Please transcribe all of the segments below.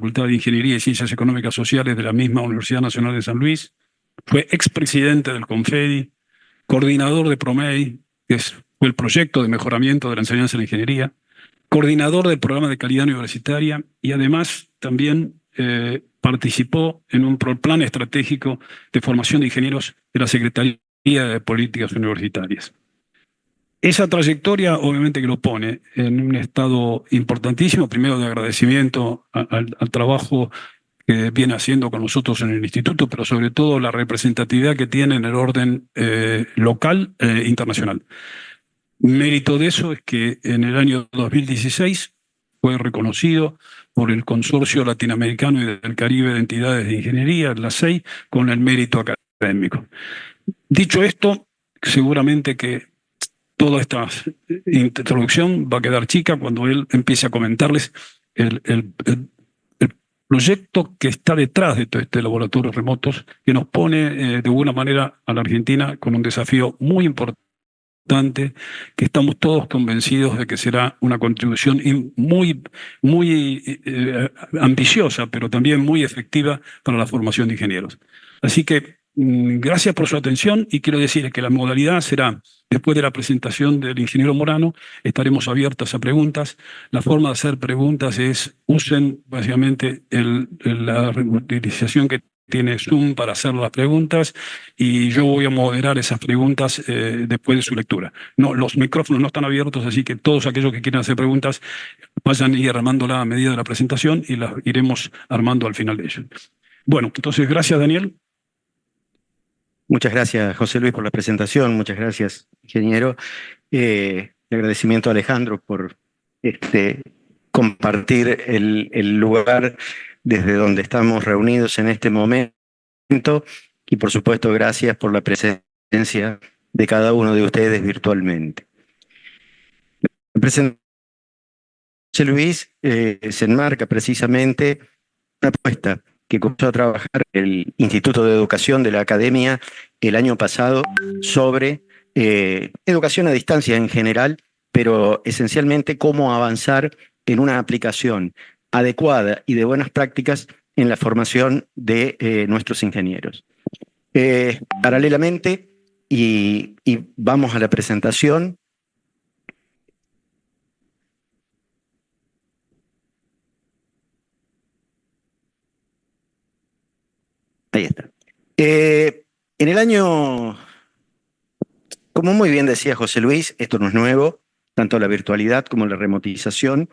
Facultad de Ingeniería y Ciencias Económicas Sociales de la misma Universidad Nacional de San Luis. Fue expresidente del CONFEDI, coordinador de PROMEI, fue el proyecto de mejoramiento de la enseñanza en la ingeniería, coordinador del programa de calidad universitaria y además también participó en un plan estratégico de formación de ingenieros de la Secretaría de Políticas Universitarias. Esa trayectoria obviamente que lo pone en un estado importantísimo, primero de agradecimiento al trabajo que viene haciendo con nosotros en el instituto, pero sobre todo la representatividad que tiene en el orden local e internacional. Mérito de eso es que en el año 2016 fue reconocido por el Consorcio Latinoamericano y del Caribe de Entidades de Ingeniería, la SEI, con el mérito académico. Dicho esto, seguramente que toda esta introducción va a quedar chica cuando él empiece a comentarles el proyecto que está detrás de todo este laboratorio remotos, que nos pone de alguna manera a la Argentina con un desafío muy importante, que estamos todos convencidos de que será una contribución muy ambiciosa, pero también muy efectiva para la formación de ingenieros. Así que gracias por su atención y quiero decirles que la modalidad será, después de la presentación del ingeniero Morano, estaremos abiertos a preguntas. La forma de hacer preguntas es, usen básicamente la utilización que tiene Zoom para hacer las preguntas y yo voy a moderar esas preguntas después de su lectura. No, los micrófonos no están abiertos, así que todos aquellos que quieran hacer preguntas vayan a ir armándola a medida de la presentación y las iremos armando al final de ello. Bueno, entonces gracias Daniel. Muchas gracias, José Luis, por la presentación. Muchas gracias, ingeniero. Agradecimiento a Alejandro por compartir el lugar desde donde estamos reunidos en este momento. Y, por supuesto, gracias por la presencia de cada uno de ustedes virtualmente. La presentación de José Luis se enmarca precisamente en una apuesta que comenzó a trabajar el Instituto de Educación de la Academia el año pasado sobre educación a distancia en general, pero esencialmente cómo avanzar en una aplicación adecuada y de buenas prácticas en la formación de nuestros ingenieros. Paralelamente, y vamos a la presentación. Ahí está. En el año, como muy bien decía José Luis, esto no es nuevo, tanto la virtualidad como la remotización.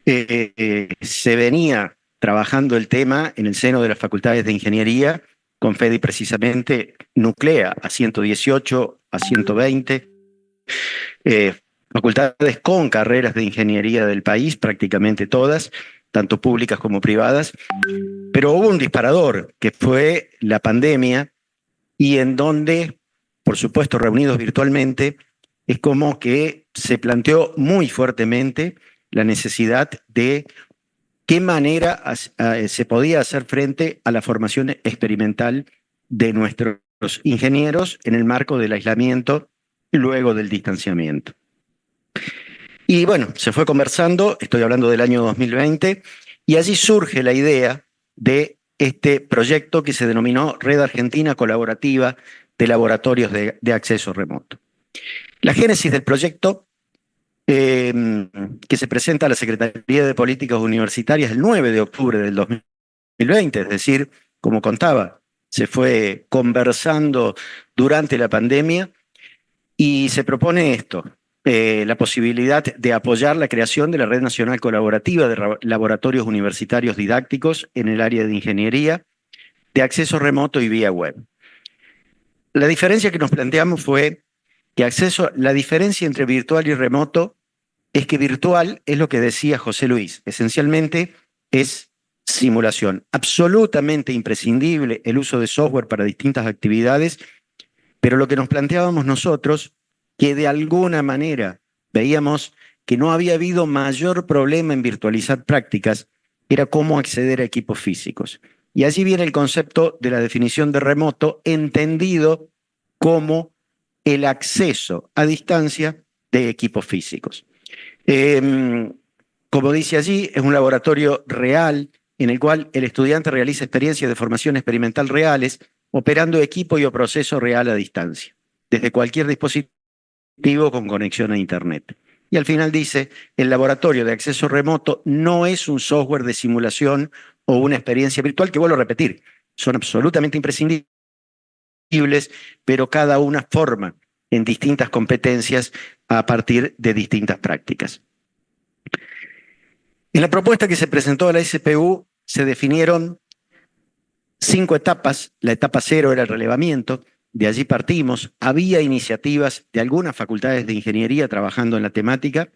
Se venía trabajando el tema en el seno de las facultades de ingeniería. CONFEDI precisamente nuclea a 118, a 120 facultades con carreras de ingeniería del país, prácticamente todas, tanto públicas como privadas. Pero hubo un disparador, que fue la pandemia, y en donde, por supuesto, reunidos virtualmente, es como que se planteó muy fuertemente la necesidad de qué manera se podía hacer frente a la formación experimental de nuestros ingenieros en el marco del aislamiento y luego del distanciamiento. Y bueno, se fue conversando, estoy hablando del año 2020, y allí surge la idea de este proyecto que se denominó Red Argentina Colaborativa de Laboratorios de Acceso Remoto. La génesis del proyecto, que se presenta a la Secretaría de Políticas Universitarias el 9 de octubre del 2020, es decir, como contaba, se fue conversando durante la pandemia y se propone esto, la posibilidad de apoyar la creación de la Red Nacional Colaborativa de Laboratorios Universitarios Didácticos en el área de ingeniería, de acceso remoto y vía web. La diferencia que nos planteamos fue que la diferencia entre virtual y remoto es que virtual es lo que decía José Luis, esencialmente es simulación, absolutamente imprescindible el uso de software para distintas actividades, pero lo que nos planteábamos nosotros, que de alguna manera veíamos que no había habido mayor problema en virtualizar prácticas, era cómo acceder a equipos físicos. Y allí viene el concepto de la definición de remoto, entendido como el acceso a distancia de equipos físicos. Como dice allí, es un laboratorio real en el cual el estudiante realiza experiencias de formación experimental reales, operando equipo y o proceso real a distancia, desde cualquier dispositivo con conexión a Internet. Y al final dice, el laboratorio de acceso remoto no es un software de simulación o una experiencia virtual, que vuelvo a repetir, son absolutamente imprescindibles, pero cada una forma en distintas competencias a partir de distintas prácticas. En la propuesta que se presentó a la SPU se definieron 5 etapas. La etapa 0 era el relevamiento, de allí partimos. Había iniciativas de algunas facultades de ingeniería trabajando en la temática.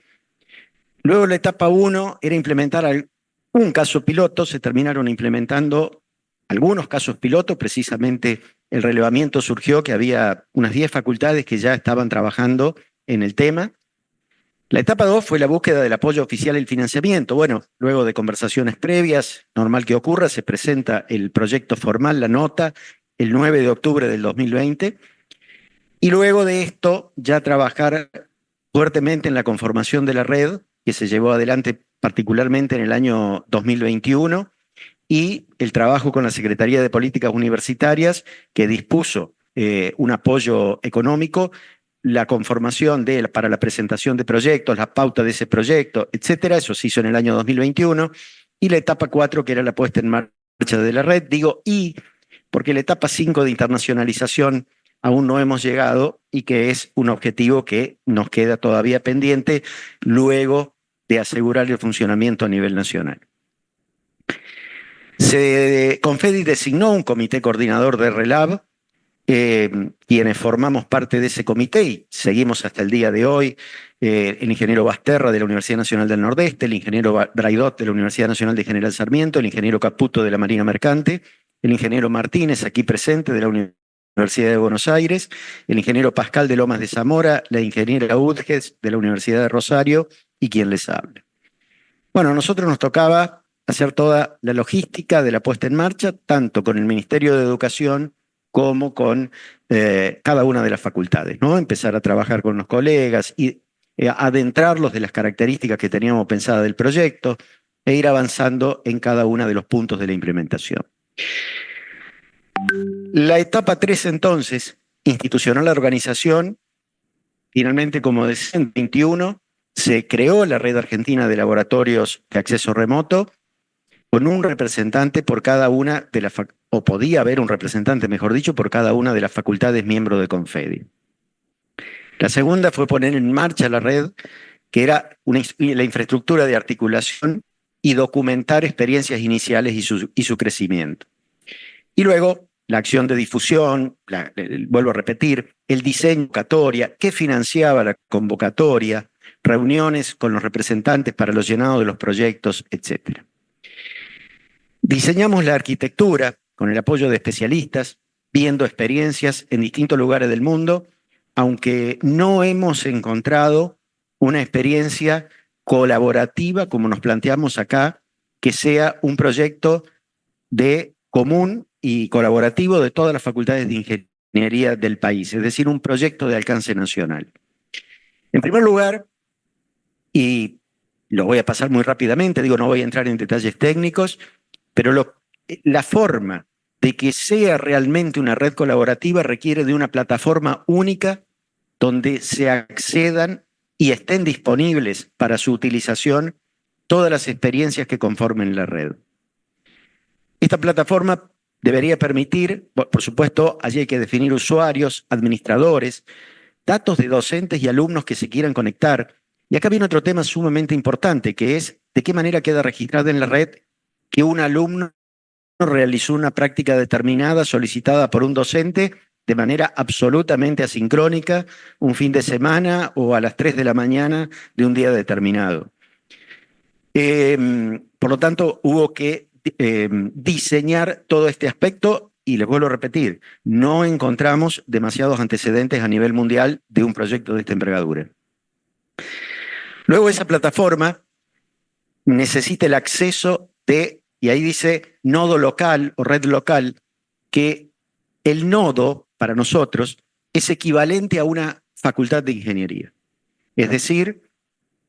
Luego la etapa 1 era implementar un caso piloto, se terminaron implementando algunos casos pilotos, precisamente el relevamiento surgió que había unas 10 facultades que ya estaban trabajando en el tema. La etapa 2 fue la búsqueda del apoyo oficial y el financiamiento. Bueno, luego de conversaciones previas, normal que ocurra, se presenta el proyecto formal, la nota, el 9 de octubre del 2020, y luego de esto ya trabajar fuertemente en la conformación de la red, que se llevó adelante particularmente en el año 2021, y el trabajo con la Secretaría de Políticas Universitarias, que dispuso un apoyo económico, la conformación para la presentación de proyectos, la pauta de ese proyecto, etcétera. Eso se hizo en el año 2021. Y la etapa 4, que era la puesta en marcha de la red. Digo porque la etapa 5 de internacionalización aún no hemos llegado y que es un objetivo que nos queda todavía pendiente luego de asegurar el funcionamiento a nivel nacional. Confedi designó un comité coordinador de RELAB, quienes formamos parte de ese comité y seguimos hasta el día de hoy, el ingeniero Basterra de la Universidad Nacional del Nordeste, el ingeniero Braidot de la Universidad Nacional de General Sarmiento, el ingeniero Caputo de la Marina Mercante, el ingeniero Martínez, aquí presente, de la Universidad de Buenos Aires, el ingeniero Pascal de Lomas de Zamora, la ingeniera Udges de la Universidad de Rosario y quien les habla. Bueno, a nosotros nos tocaba hacer toda la logística de la puesta en marcha, tanto con el Ministerio de Educación como con cada una de las facultades, ¿no? Empezar a trabajar con los colegas y adentrarlos de las características que teníamos pensadas del proyecto e ir avanzando en cada uno de los puntos de la implementación. La etapa 3, entonces, institucional la organización. Finalmente, como decía, en 2021 se creó la Red Argentina de Laboratorios de Acceso Remoto, con un representante por cada una de las o podía haber un representante, mejor dicho, por cada una de las facultades miembro de Confedi. La segunda fue poner en marcha la red, que era la infraestructura de articulación y documentar experiencias iniciales y su crecimiento. Y luego la acción de difusión, vuelvo a repetir, el diseño de convocatoria, qué financiaba la convocatoria, reuniones con los representantes para los llenados de los proyectos, etc. Diseñamos la arquitectura con el apoyo de especialistas, viendo experiencias en distintos lugares del mundo, aunque no hemos encontrado una experiencia colaborativa, como nos planteamos acá, que sea un proyecto común y colaborativo de todas las facultades de ingeniería del país, es decir, un proyecto de alcance nacional. En primer lugar, y lo voy a pasar muy rápidamente, no voy a entrar en detalles técnicos, pero la forma de que sea realmente una red colaborativa requiere de una plataforma única donde se accedan y estén disponibles para su utilización todas las experiencias que conformen la red. Esta plataforma debería permitir, por supuesto, allí hay que definir usuarios, administradores, datos de docentes y alumnos que se quieran conectar. Y acá viene otro tema sumamente importante, que es de qué manera queda registrada en la red que un alumno realizó una práctica determinada solicitada por un docente de manera absolutamente asincrónica, un fin de semana o a las 3 de la mañana de un día determinado. Por lo tanto, hubo que diseñar todo este aspecto y les vuelvo a repetir, no encontramos demasiados antecedentes a nivel mundial de un proyecto de esta envergadura. Luego esa plataforma necesita el acceso y ahí dice nodo local o red local, que el nodo para nosotros es equivalente a una facultad de ingeniería. Es decir,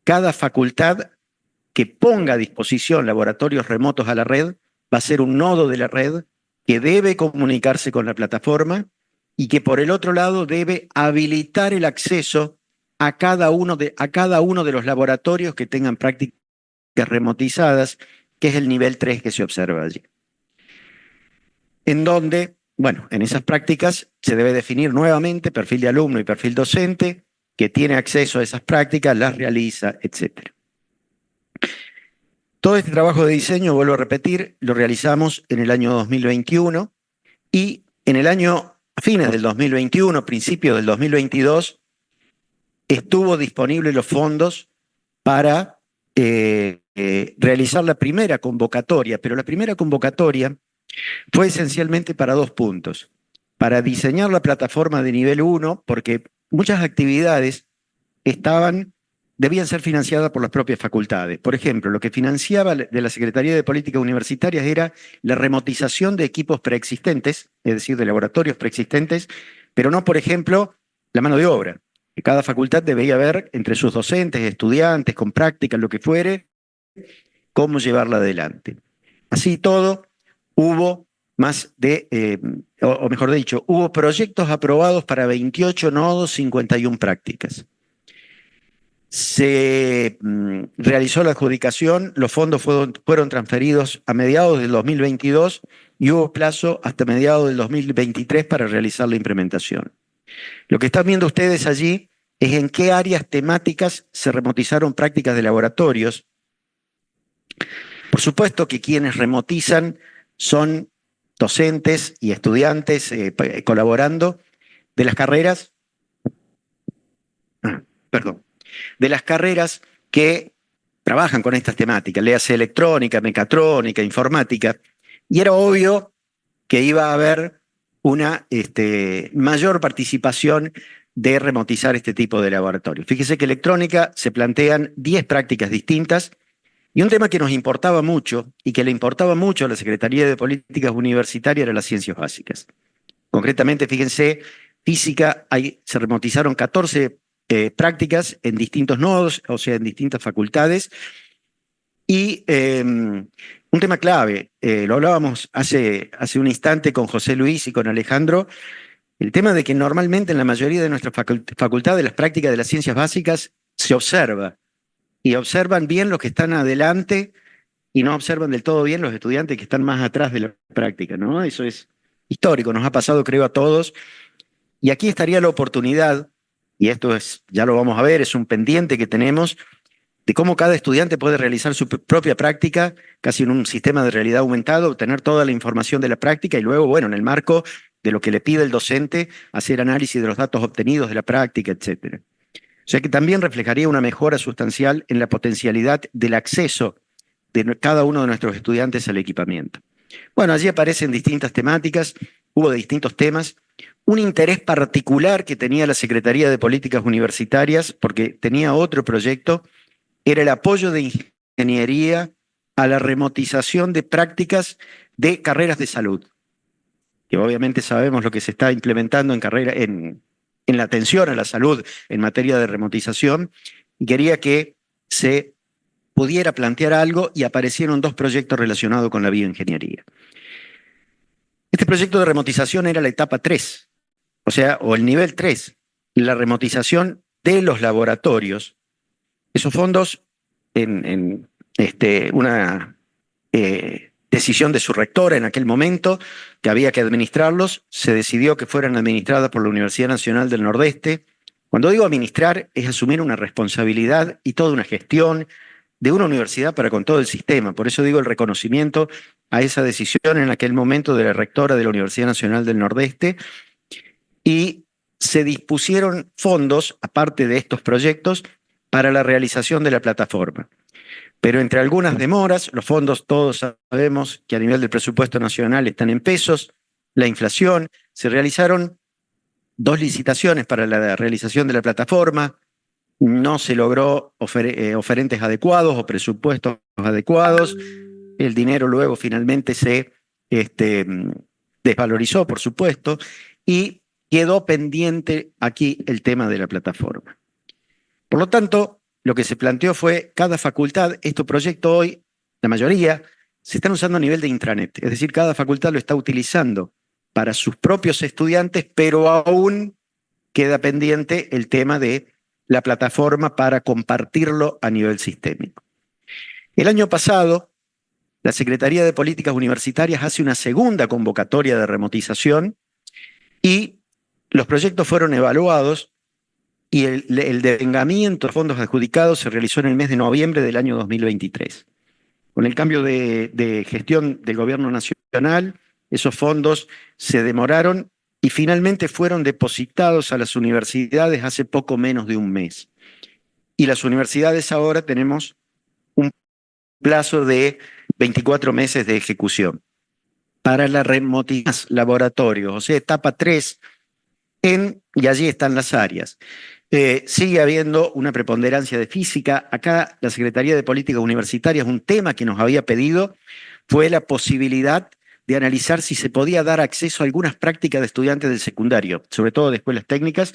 cada facultad que ponga a disposición laboratorios remotos a la red va a ser un nodo de la red que debe comunicarse con la plataforma y que por el otro lado debe habilitar el acceso a cada uno de los laboratorios que tengan prácticas remotizadas, que es el nivel 3 que se observa allí. En donde, bueno, en esas prácticas se debe definir nuevamente perfil de alumno y perfil docente, que tiene acceso a esas prácticas, las realiza, etc. Todo este trabajo de diseño, vuelvo a repetir, lo realizamos en el año 2021 y en el año, a fines del 2021, principios del 2022, estuvo disponible los fondos para realizar la primera convocatoria, pero la primera convocatoria fue esencialmente para dos puntos. Para diseñar la plataforma de nivel 1, porque muchas actividades debían ser financiadas por las propias facultades. Por ejemplo, lo que financiaba de la Secretaría de Políticas Universitarias era la remotización de equipos preexistentes, es decir, de laboratorios preexistentes, pero no, por ejemplo, la mano de obra. Que cada facultad debía ver entre sus docentes, estudiantes, con prácticas, lo que fuere, cómo llevarla adelante. Así todo, hubo más de, o mejor dicho, hubo proyectos aprobados para 28 nodos, 51 prácticas. Se realizó la adjudicación, los fondos fueron transferidos a mediados del 2022 y hubo plazo hasta mediados del 2023 para realizar la implementación. Lo que están viendo ustedes allí es en qué áreas temáticas se remotizaron prácticas de laboratorios. Por supuesto que quienes remotizan son docentes y estudiantes colaborando de las carreras, de las carreras que trabajan con estas temáticas, léase electrónica, mecatrónica, informática, y era obvio que iba a haber una mayor participación de remotizar este tipo de laboratorios. Fíjese que electrónica se plantean 10 prácticas distintas y un tema que nos importaba mucho y que le importaba mucho a la Secretaría de Políticas Universitarias era las ciencias básicas. Concretamente, fíjense, física, se remotizaron 14 prácticas en distintos nodos, o sea, en distintas facultades. Y un tema clave, lo hablábamos hace un instante con José Luis y con Alejandro, el tema de que normalmente en la mayoría de nuestras facultades las prácticas de las ciencias básicas se observa, y observan bien los que están adelante y no observan del todo bien los estudiantes que están más atrás de la práctica, ¿no? Eso es histórico, nos ha pasado creo a todos, y aquí estaría la oportunidad, y esto ya lo vamos a ver, es un pendiente que tenemos, de cómo cada estudiante puede realizar su propia práctica, casi en un sistema de realidad aumentado, obtener toda la información de la práctica y luego, bueno, en el marco de lo que le pide el docente, hacer análisis de los datos obtenidos de la práctica, etc. O sea que también reflejaría una mejora sustancial en la potencialidad del acceso de cada uno de nuestros estudiantes al equipamiento. Bueno, allí aparecen distintas temáticas, hubo de distintos temas, un interés particular que tenía la Secretaría de Políticas Universitarias, porque tenía otro proyecto, era el apoyo de ingeniería a la remotización de prácticas de carreras de salud, que obviamente sabemos lo que se está implementando en la atención a la salud en materia de remotización, y quería que se pudiera plantear algo y aparecieron dos proyectos relacionados con la bioingeniería. Este proyecto de remotización era la etapa 3, o el nivel 3, la remotización de los laboratorios. Esos fondos, en una decisión de su rectora en aquel momento, que había que administrarlos, se decidió que fueran administradas por la Universidad Nacional del Nordeste. Cuando digo administrar, es asumir una responsabilidad y toda una gestión de una universidad para con todo el sistema. Por eso digo el reconocimiento a esa decisión en aquel momento de la rectora de la Universidad Nacional del Nordeste, y se dispusieron fondos, aparte de estos proyectos, para la realización de la plataforma. Pero entre algunas demoras, los fondos todos sabemos que a nivel del presupuesto nacional están en pesos, la inflación, se realizaron 2 licitaciones para la realización de la plataforma, no se logró oferentes adecuados o presupuestos adecuados, el dinero luego finalmente se desvalorizó, por supuesto, y quedó pendiente aquí el tema de la plataforma. Por lo tanto, lo que se planteó fue cada facultad, este proyecto hoy, la mayoría, se están usando a nivel de intranet, es decir, cada facultad lo está utilizando para sus propios estudiantes, pero aún queda pendiente el tema de la plataforma para compartirlo a nivel sistémico. El año pasado, la Secretaría de Políticas Universitarias hace una segunda convocatoria de remotización y los proyectos fueron evaluados y el devengamiento de fondos adjudicados se realizó en el mes de noviembre del año 2023. Con el cambio de gestión del gobierno nacional, esos fondos se demoraron y finalmente fueron depositados a las universidades hace poco menos de un mes. Y las universidades ahora tenemos un plazo de 24 meses de ejecución para la remotización laboratorios, o sea, etapa 3, y allí están las áreas. Sigue habiendo una preponderancia de física. Acá la Secretaría de Políticas Universitarias, un tema que nos había pedido fue la posibilidad de analizar si se podía dar acceso a algunas prácticas de estudiantes del secundario, sobre todo de escuelas técnicas,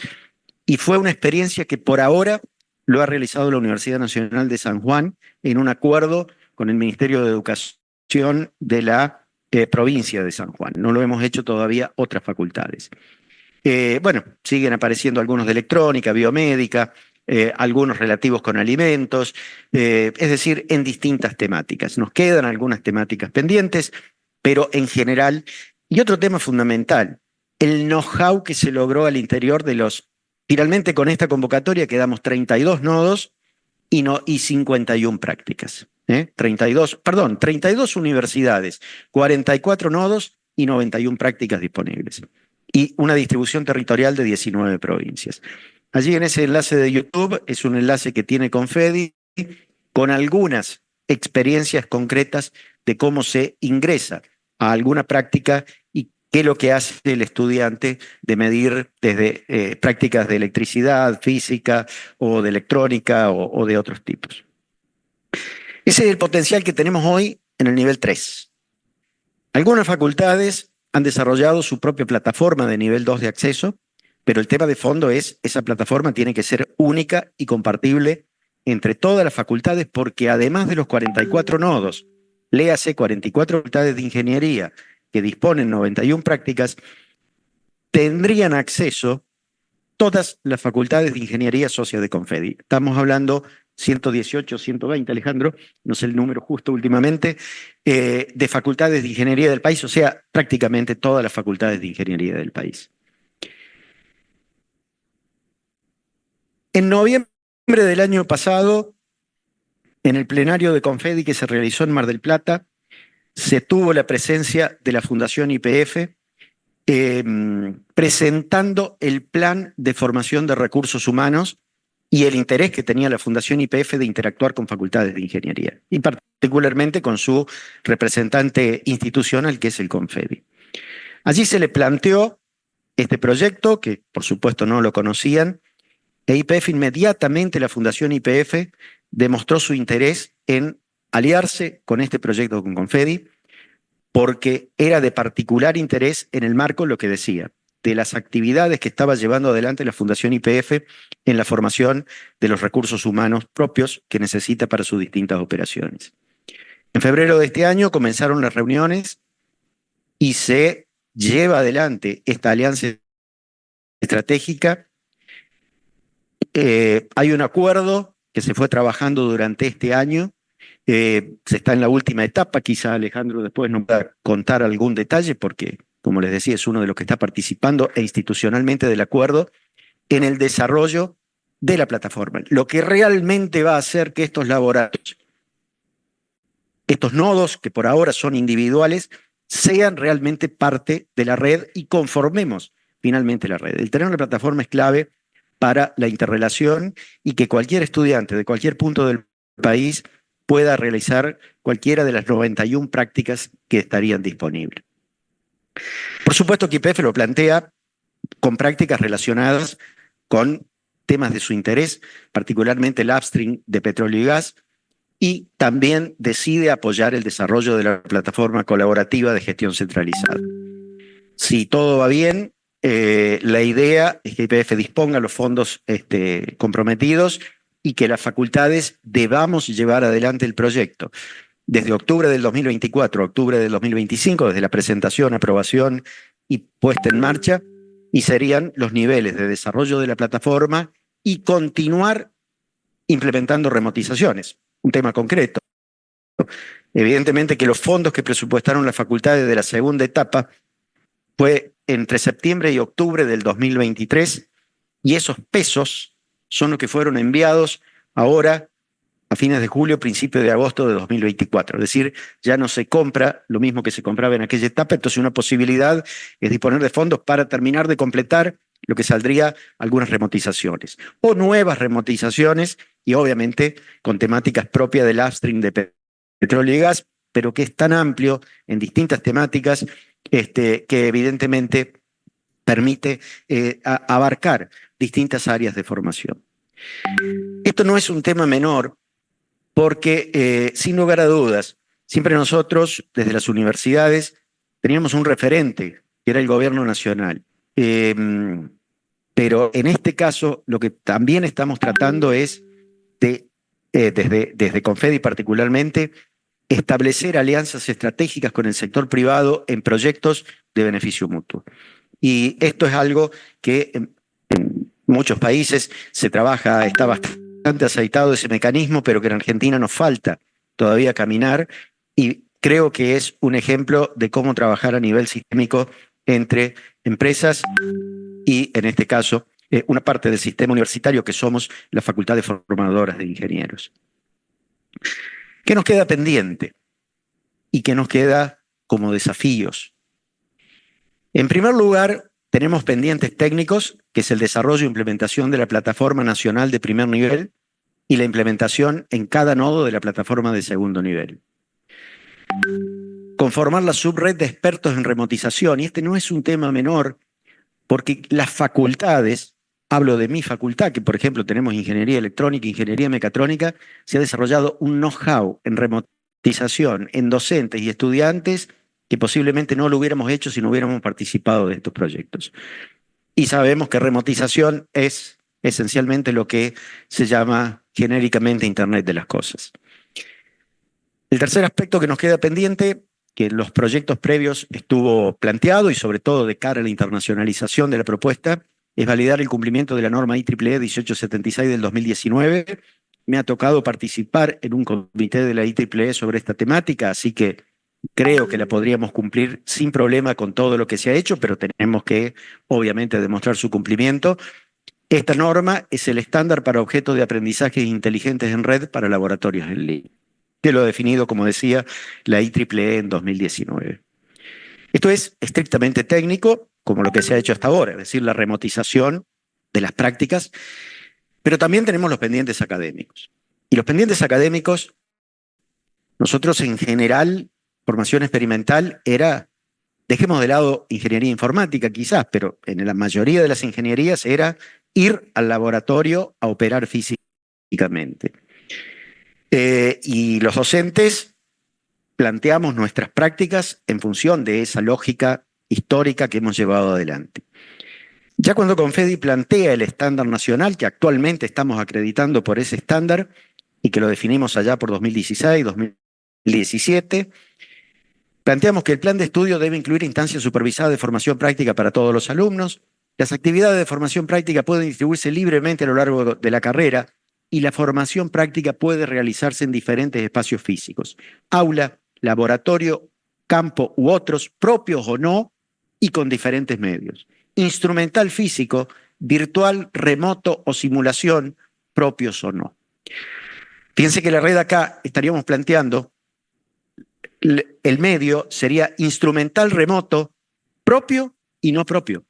y fue una experiencia que por ahora lo ha realizado la Universidad Nacional de San Juan en un acuerdo con el Ministerio de Educación de la provincia de San Juan. No lo hemos hecho todavía otras facultades. Bueno, siguen apareciendo algunos de electrónica, biomédica, algunos relativos con alimentos, es decir, en distintas temáticas. Nos quedan algunas temáticas pendientes, pero en general, y otro tema fundamental, el know-how que se logró al interior de los, finalmente con esta convocatoria quedamos 32 nodos y 51 prácticas. 32 universidades, 44 nodos y 91 prácticas disponibles. Y una distribución territorial de 19 provincias. Allí en ese enlace de YouTube es un enlace que tiene Confedi con algunas experiencias concretas de cómo se ingresa a alguna práctica y qué es lo que hace el estudiante de medir desde prácticas de electricidad, física o de electrónica o de otros tipos. Ese es el potencial que tenemos hoy en el nivel 3. Algunas facultades han desarrollado su propia plataforma de nivel 2 de acceso, pero el tema de fondo es esa plataforma tiene que ser única y compartible entre todas las facultades porque además de los 44 nodos, léase 44 facultades de ingeniería que disponen 91 prácticas, tendrían acceso todas las facultades de ingeniería socias de Confedi. Estamos hablando 118, 120, Alejandro, no sé el número justo últimamente, de facultades de ingeniería del país, o sea, prácticamente todas las facultades de ingeniería del país. En noviembre del año pasado, en el plenario de Confedi que se realizó en Mar del Plata, se tuvo la presencia de la Fundación YPF presentando el plan de formación de recursos humanos y el interés que tenía la Fundación YPF de interactuar con facultades de ingeniería, y particularmente con su representante institucional, que es el Confedi. Allí se le planteó este proyecto, que por supuesto no lo conocían, e YPF inmediatamente, la Fundación YPF, demostró su interés en aliarse con este proyecto con Confedi, porque era de particular interés en el marco, lo que decía, de las actividades que estaba llevando adelante la Fundación YPF en la formación de los recursos humanos propios que necesita para sus distintas operaciones. En febrero de este año comenzaron las reuniones y se lleva adelante esta alianza estratégica. Hay un acuerdo que se fue trabajando durante este año. Se está en la última etapa, quizá Alejandro después nos va a contar algún detalle porque, como les decía, es uno de los que está participando institucionalmente del acuerdo en el desarrollo de la plataforma. Lo que realmente va a hacer que estos laboratorios, estos nodos que por ahora son individuales, sean realmente parte de la red y conformemos finalmente la red. El tener una plataforma es clave para la interrelación y que cualquier estudiante de cualquier punto del país pueda realizar cualquiera de las 91 prácticas que estarían disponibles. Por supuesto que YPF lo plantea con prácticas relacionadas con temas de su interés, particularmente el upstream de petróleo y gas, y también decide apoyar el desarrollo de la plataforma colaborativa de gestión centralizada. Si todo va bien, la idea es que YPF disponga los fondos comprometidos y que las facultades debamos llevar adelante el proyecto. desde octubre del 2024 a octubre del 2025, desde la presentación, aprobación y puesta en marcha, y serían los niveles de desarrollo de la plataforma y continuar implementando remotizaciones. Un tema concreto. Evidentemente que los fondos que presupuestaron las facultades de la segunda etapa fue entre septiembre y octubre del 2023, y esos pesos son los que fueron enviados ahora a fines de julio, principios de agosto de 2024. Es decir, ya no se compra lo mismo que se compraba en aquella etapa, entonces una posibilidad es disponer de fondos para terminar de completar lo que saldría algunas remotizaciones o nuevas remotizaciones, y obviamente con temáticas propias del upstream de petróleo y gas, pero que es tan amplio en distintas temáticas que evidentemente permite abarcar distintas áreas de formación. Esto no es un tema menor porque, sin lugar a dudas, siempre nosotros, desde las universidades, teníamos un referente, que era el gobierno nacional. Pero en este caso, lo que también estamos tratando es de, desde Confedi particularmente, establecer alianzas estratégicas con el sector privado en proyectos de beneficio mutuo. Y esto es algo que en muchos países se trabaja, está bastante aceitado ese mecanismo, pero que en Argentina nos falta todavía caminar, y creo que es un ejemplo de cómo trabajar a nivel sistémico entre empresas y, en este caso, una parte del sistema universitario que somos las facultades formadoras de ingenieros. ¿Qué nos queda pendiente? ¿Y qué nos queda como desafíos? En primer lugar, tenemos pendientes técnicos, que es el desarrollo e implementación de la plataforma nacional de primer nivel y la implementación en cada nodo de la plataforma de segundo nivel. Conformar la subred de expertos en remotización, y este no es un tema menor, porque las facultades, hablo de mi facultad, que por ejemplo tenemos ingeniería electrónica, ingeniería mecatrónica, se ha desarrollado un know-how en remotización en docentes y estudiantes que posiblemente no lo hubiéramos hecho si no hubiéramos participado de estos proyectos. Y sabemos que remotización es esencialmente lo que se llama genéricamente Internet de las cosas. El tercer aspecto que nos queda pendiente, que en los proyectos previos estuvo planteado y sobre todo de cara a la internacionalización de la propuesta, es validar el cumplimiento de la norma IEEE 1876 del 2019. Me ha tocado participar en un comité de la IEEE sobre esta temática, así que creo que la podríamos cumplir sin problema con todo lo que se ha hecho, pero tenemos que, obviamente, demostrar su cumplimiento. Esta norma es el estándar para objetos de aprendizaje inteligentes en red para laboratorios en línea, que lo ha definido, como decía, la IEEE en 2019. Esto es estrictamente técnico, como lo que se ha hecho hasta ahora, es decir, la remotización de las prácticas, pero también tenemos los pendientes académicos. Y los pendientes académicos, nosotros en general, formación experimental era, dejemos de lado ingeniería informática quizás, pero en la mayoría de las ingenierías era ir al laboratorio a operar físicamente. Y los docentes planteamos nuestras prácticas en función de esa lógica histórica que hemos llevado adelante. Ya cuando Confedi plantea el estándar nacional, que actualmente estamos acreditando por ese estándar y que lo definimos allá por 2016, 2017, planteamos que el plan de estudio debe incluir instancias supervisadas de formación práctica para todos los alumnos. Las actividades de formación práctica pueden distribuirse libremente a lo largo de la carrera, y la formación práctica puede realizarse en diferentes espacios físicos: aula, laboratorio, campo u otros, propios o no, y con diferentes medios. Instrumental físico, virtual, remoto o simulación, propios o no. Fíjense que la red acá estaríamos planteando, el medio sería instrumental remoto, propio y no propio.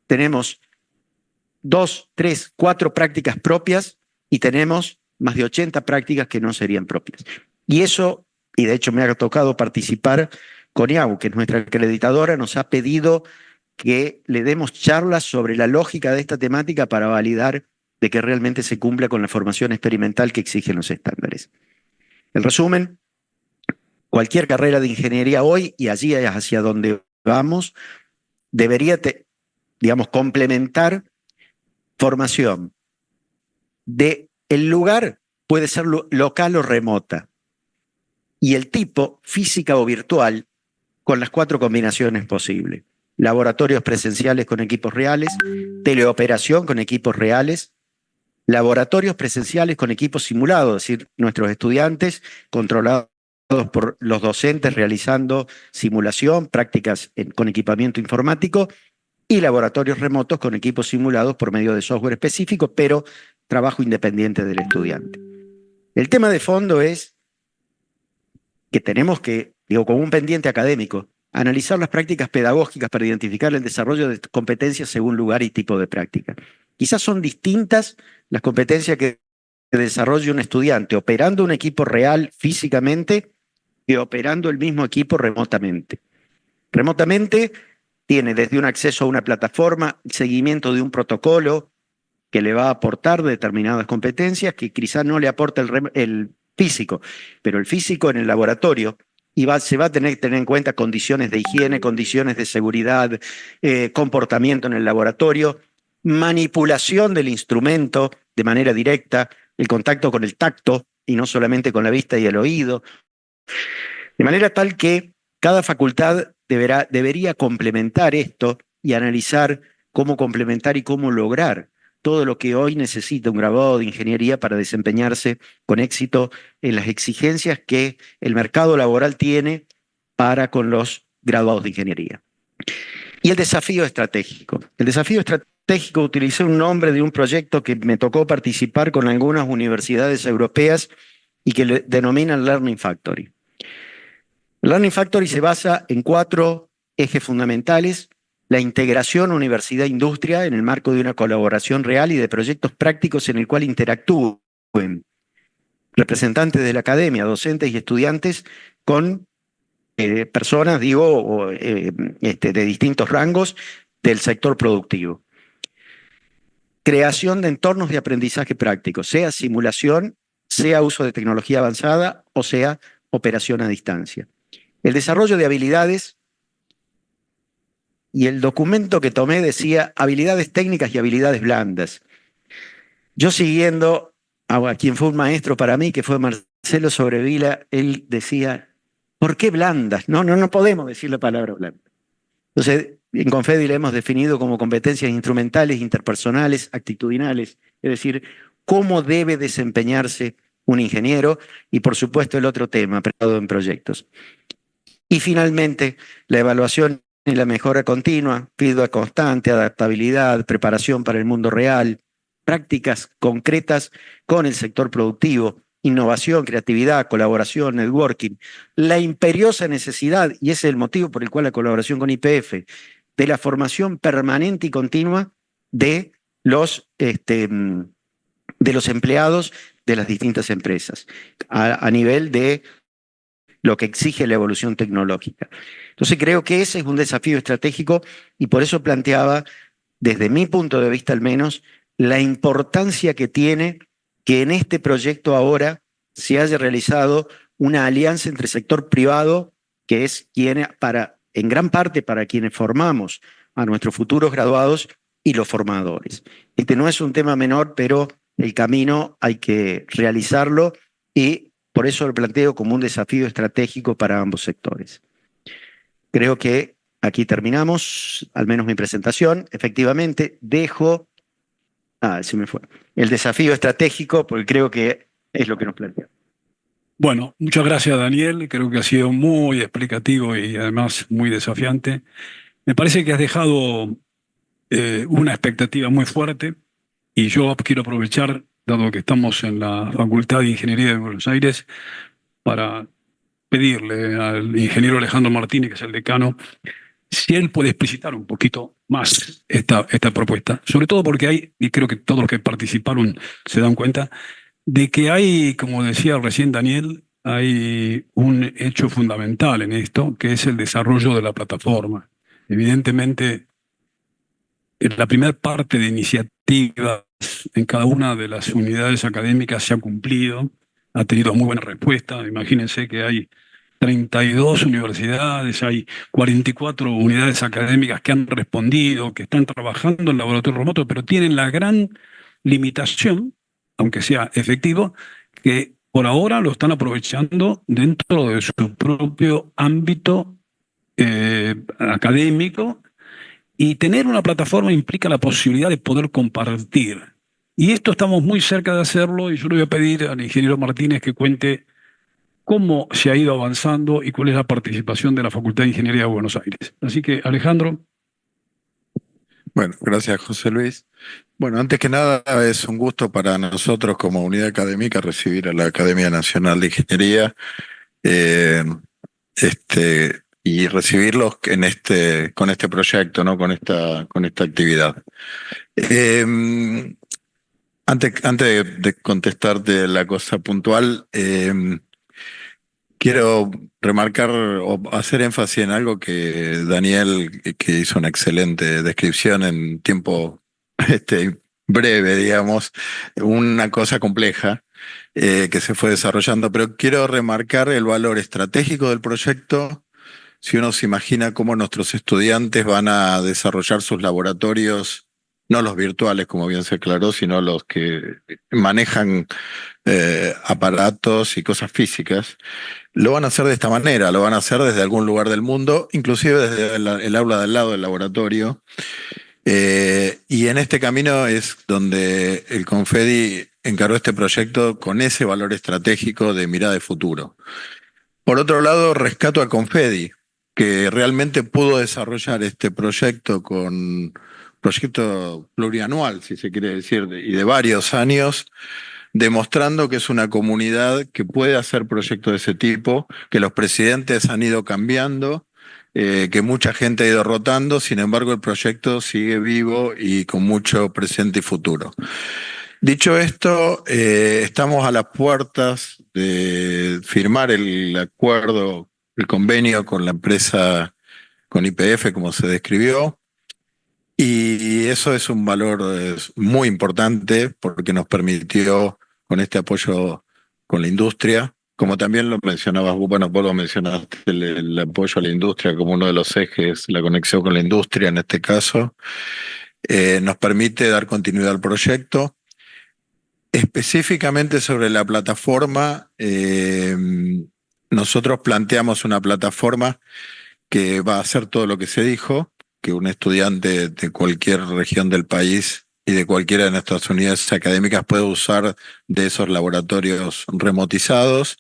Tenemos 2, 3, 4 prácticas propias y tenemos más de 80 prácticas que no serían propias. Y eso, y de hecho me ha tocado participar con IAU, que es nuestra acreditadora, nos ha pedido que le demos charlas sobre la lógica de esta temática para validar de que realmente se cumpla con la formación experimental que exigen los estándares. En resumen, cualquier carrera de ingeniería hoy, y allí es hacia donde vamos, debería, digamos, complementar formación de el lugar, puede ser local o remota, y el tipo, física o virtual, con las 4 combinaciones posibles. Laboratorios presenciales con equipos reales, teleoperación con equipos reales, laboratorios presenciales con equipos simulados, es decir, nuestros estudiantes controlados por los docentes realizando simulación, prácticas con equipamiento informático, y laboratorios remotos con equipos simulados por medio de software específico, pero trabajo independiente del estudiante. El tema de fondo es que tenemos que, digo, como un pendiente académico, analizar las prácticas pedagógicas para identificar el desarrollo de competencias según lugar y tipo de práctica. Quizás son distintas las competencias que desarrolla un estudiante operando un equipo real físicamente que operando el mismo equipo remotamente. Remotamente tiene desde un acceso a una plataforma, el seguimiento de un protocolo que le va a aportar determinadas competencias que quizás no le aporta el físico, pero el físico en el laboratorio se va a tener que tener en cuenta condiciones de higiene, condiciones de seguridad, comportamiento en el laboratorio, manipulación del instrumento de manera directa, el contacto con el tacto y no solamente con la vista y el oído, de manera tal que cada facultad debería complementar esto y analizar cómo complementar y cómo lograr todo lo que hoy necesita un graduado de ingeniería para desempeñarse con éxito en las exigencias que el mercado laboral tiene para con los graduados de ingeniería. Y el desafío estratégico. El desafío estratégico, utilicé un nombre de un proyecto que me tocó participar con algunas universidades europeas y que le denominan Learning Factory. El Learning Factory se basa en 4 ejes fundamentales: la integración universidad-industria en el marco de una colaboración real y de proyectos prácticos en el cual interactúen representantes de la academia, docentes y estudiantes con personas, de distintos rangos del sector productivo. Creación de entornos de aprendizaje práctico, sea simulación, sea uso de tecnología avanzada o sea operación a distancia. El desarrollo de habilidades, y el documento que tomé decía habilidades técnicas y habilidades blandas. Yo siguiendo a quien fue un maestro para mí, que fue Marcelo Sobrevila, él decía, ¿por qué blandas? No podemos decir la palabra blanda. Entonces, en Confedi le hemos definido como competencias instrumentales, interpersonales, actitudinales, es decir, cómo debe desempeñarse un ingeniero y, por supuesto, el otro tema, preparado en proyectos. Y finalmente, la evaluación y la mejora continua, feedback constante, adaptabilidad, preparación para el mundo real, prácticas concretas con el sector productivo, innovación, creatividad, colaboración, networking, la imperiosa necesidad, y ese es el motivo por el cual la colaboración con YPF, de la formación permanente y continua de los empleados de las distintas empresas, a nivel de lo que exige la evolución tecnológica. Entonces creo que ese es un desafío estratégico y por eso planteaba, desde mi punto de vista al menos, la importancia que tiene que en este proyecto ahora se haya realizado una alianza entre el sector privado, que es en gran parte para quienes formamos a nuestros futuros graduados, y los formadores. Este no es un tema menor, pero el camino hay que realizarlo y por eso lo planteo como un desafío estratégico para ambos sectores. Creo que aquí terminamos, al menos mi presentación. Efectivamente, dejo... se me fue. El desafío estratégico, porque creo que es lo que nos plantea. Bueno, muchas gracias, Daniel. Creo que ha sido muy explicativo y además muy desafiante. Me parece que has dejado una expectativa muy fuerte y yo quiero aprovechar, dado que estamos en la Facultad de Ingeniería de Buenos Aires, para pedirle al ingeniero Alejandro Martínez, que es el decano, si él puede explicitar un poquito más esta propuesta, sobre todo porque hay, y creo que todos los que participaron se dan cuenta, de que hay, como decía recién Daniel, hay un hecho fundamental en esto, que es el desarrollo de la plataforma. Evidentemente, en la primera parte de iniciativas en cada una de las unidades académicas se ha cumplido, ha tenido muy buena respuesta. Imagínense que hay 32 universidades, hay 44 unidades académicas que han respondido, que están trabajando en laboratorio remoto, pero tienen la gran limitación, aunque sea efectivo, que por ahora lo están aprovechando dentro de su propio ámbito académico, y tener una plataforma implica la posibilidad de poder compartir. Y esto estamos muy cerca de hacerlo, y yo le voy a pedir al ingeniero Martínez que cuente cómo se ha ido avanzando y cuál es la participación de la Facultad de Ingeniería de Buenos Aires. Así que, Alejandro. Bueno, gracias, José Luis. Bueno, antes que nada, es un gusto para nosotros como unidad académica recibir a la Academia Nacional de Ingeniería, eh, y recibirlos con este proyecto, ¿no? Con esta actividad. Eh, antes de contestarte la cosa puntual, quiero remarcar o hacer énfasis en algo que Daniel, que hizo una excelente descripción en tiempo breve, digamos, una cosa compleja que se fue desarrollando, pero quiero remarcar el valor estratégico del proyecto. Si uno se imagina cómo nuestros estudiantes van a desarrollar sus laboratorios, no los virtuales, como bien se aclaró, sino los que manejan aparatos y cosas físicas, lo van a hacer de esta manera, lo van a hacer desde algún lugar del mundo, inclusive desde el aula del lado del laboratorio. Y en este camino es donde el Confedi encaró este proyecto con ese valor estratégico de mirada de futuro. Por otro lado, rescato al Confedi, que realmente pudo desarrollar este proyecto plurianual, si se quiere decir, y de varios años, demostrando que es una comunidad que puede hacer proyectos de ese tipo, que los presidentes han ido cambiando, que mucha gente ha ido rotando, sin embargo el proyecto sigue vivo y con mucho presente y futuro. Dicho esto, estamos a las puertas de firmar el acuerdo, el convenio con la empresa, con YPF, como se describió, y eso es un valor muy importante porque nos permitió, con este apoyo con la industria, como también lo mencionabas vos, bueno, vos lo mencionaste, el apoyo a la industria como uno de los ejes, la conexión con la industria en este caso, nos permite dar continuidad al proyecto. Específicamente sobre la plataforma, nosotros planteamos una plataforma que va a hacer todo lo que se dijo, que un estudiante de cualquier región del país y de cualquiera de nuestras unidades académicas puede usar de esos laboratorios remotizados.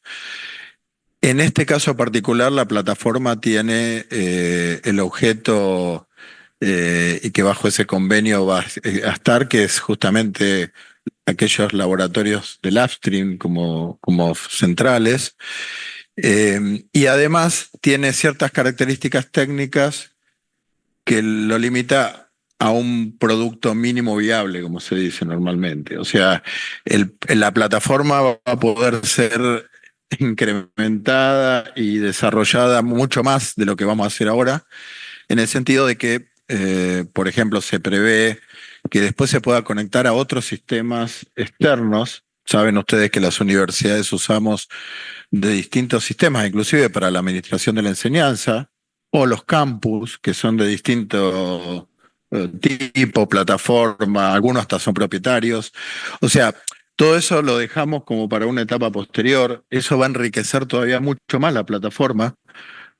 En este caso particular, la plataforma tiene el objeto y que bajo ese convenio va a estar, que es justamente aquellos laboratorios del upstream como centrales, y además tiene ciertas características técnicas que lo limita a un producto mínimo viable, como se dice normalmente. O sea, la plataforma va a poder ser incrementada y desarrollada mucho más de lo que vamos a hacer ahora, en el sentido de que, por ejemplo, se prevé que después se pueda conectar a otros sistemas externos. Saben ustedes que las universidades usamos de distintos sistemas, inclusive para la administración de la enseñanza, o los campus, que son de distinto tipo, plataforma, algunos hasta son propietarios. O sea, todo eso lo dejamos como para una etapa posterior. Eso va a enriquecer todavía mucho más la plataforma.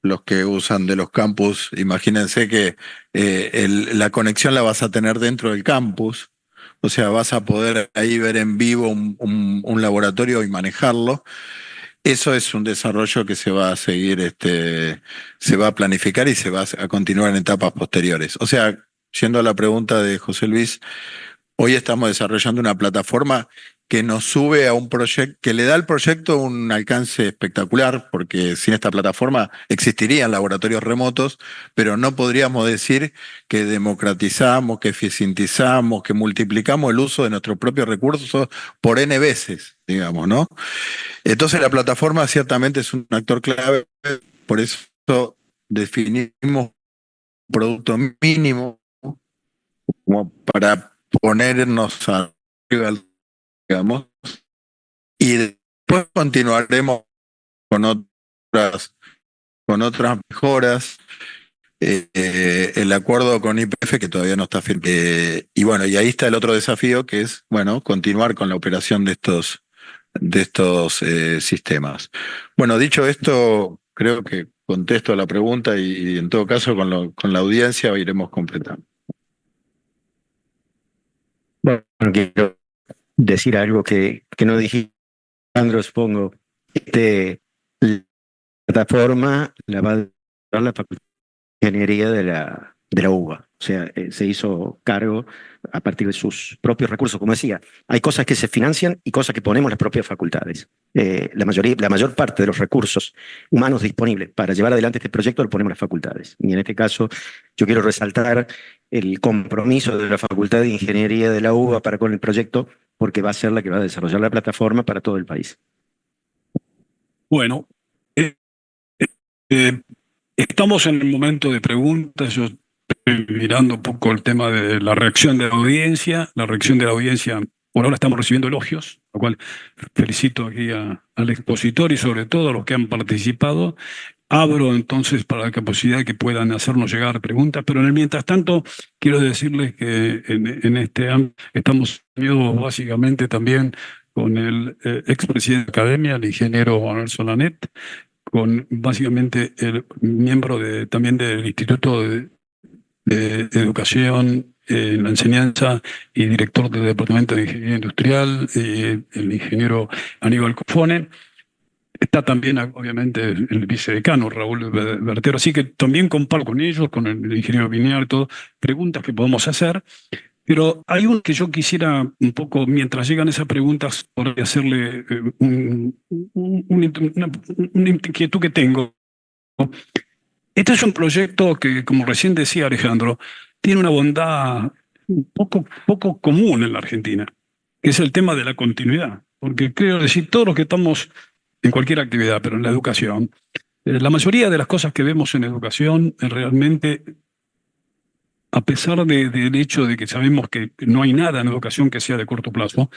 Los que usan de los campus, imagínense que la conexión la vas a tener dentro del campus, o sea, vas a poder ahí ver en vivo un laboratorio y manejarlo. Eso es un desarrollo que se va a seguir, se va a planificar y se va a continuar en etapas posteriores. O sea, yendo a la pregunta de José Luis, hoy estamos desarrollando una plataforma que nos sube a un proyecto, que le da al proyecto un alcance espectacular, porque sin esta plataforma existirían laboratorios remotos, pero no podríamos decir que democratizamos, que eficientizamos, que multiplicamos el uso de nuestros propios recursos por N veces, digamos, ¿no? Entonces la plataforma ciertamente es un actor clave, por eso definimos un producto mínimo como para ponernos arriba, digamos, y después continuaremos con otras mejoras. El acuerdo con YPF que todavía no está firme. Y bueno, y ahí está el otro desafío que es, bueno, continuar con la operación de sistemas. Bueno, dicho esto, creo que contesto a la pregunta y en todo caso con la audiencia iremos completando. Bueno, quiero decir algo que no dije, Alejandro, supongo. La plataforma la va a dar la Facultad de Ingeniería de la UBA. O sea, se hizo cargo a partir de sus propios recursos. Como decía, hay cosas que se financian y cosas que ponemos las propias facultades. La mayor parte de los recursos humanos disponibles para llevar adelante este proyecto lo ponemos las facultades. Y en este caso, yo quiero resaltar el compromiso de la Facultad de Ingeniería de la UBA para con el proyecto, porque va a ser la que va a desarrollar la plataforma para todo el país. Bueno, eh, eh, estamos en el momento de preguntas. Yo estoy mirando un poco el tema de la reacción de la audiencia. La reacción de la audiencia, por ahora estamos recibiendo elogios, lo cual felicito aquí al expositor y sobre todo a los que han participado. Abro entonces para la capacidad de que puedan hacernos llegar preguntas, pero en el mientras tanto quiero decirles que en este ámbito estamos unidos básicamente también con el expresidente de la Academia, el ingeniero Manuel Solanet, con básicamente el miembro también del Instituto de Educación en la Enseñanza y director del Departamento de Ingeniería Industrial, el ingeniero Aníbal Cofone. Está también, obviamente, el vicedecano Raúl Bertero, así que también comparto con ellos, con el ingeniero Viñar, todo, preguntas que podemos hacer. Pero hay uno que yo quisiera un poco, mientras llegan esas preguntas, por hacerle una inquietud que tengo. Este es un proyecto que, como recién decía Alejandro, tiene una bondad poco común en la Argentina, que es el tema de la continuidad. Porque creo decir, todos los que estamos en cualquier actividad, pero en la educación, la mayoría de las cosas que vemos en educación realmente, a pesar del hecho de que sabemos que no hay nada en educación que sea de corto plazo,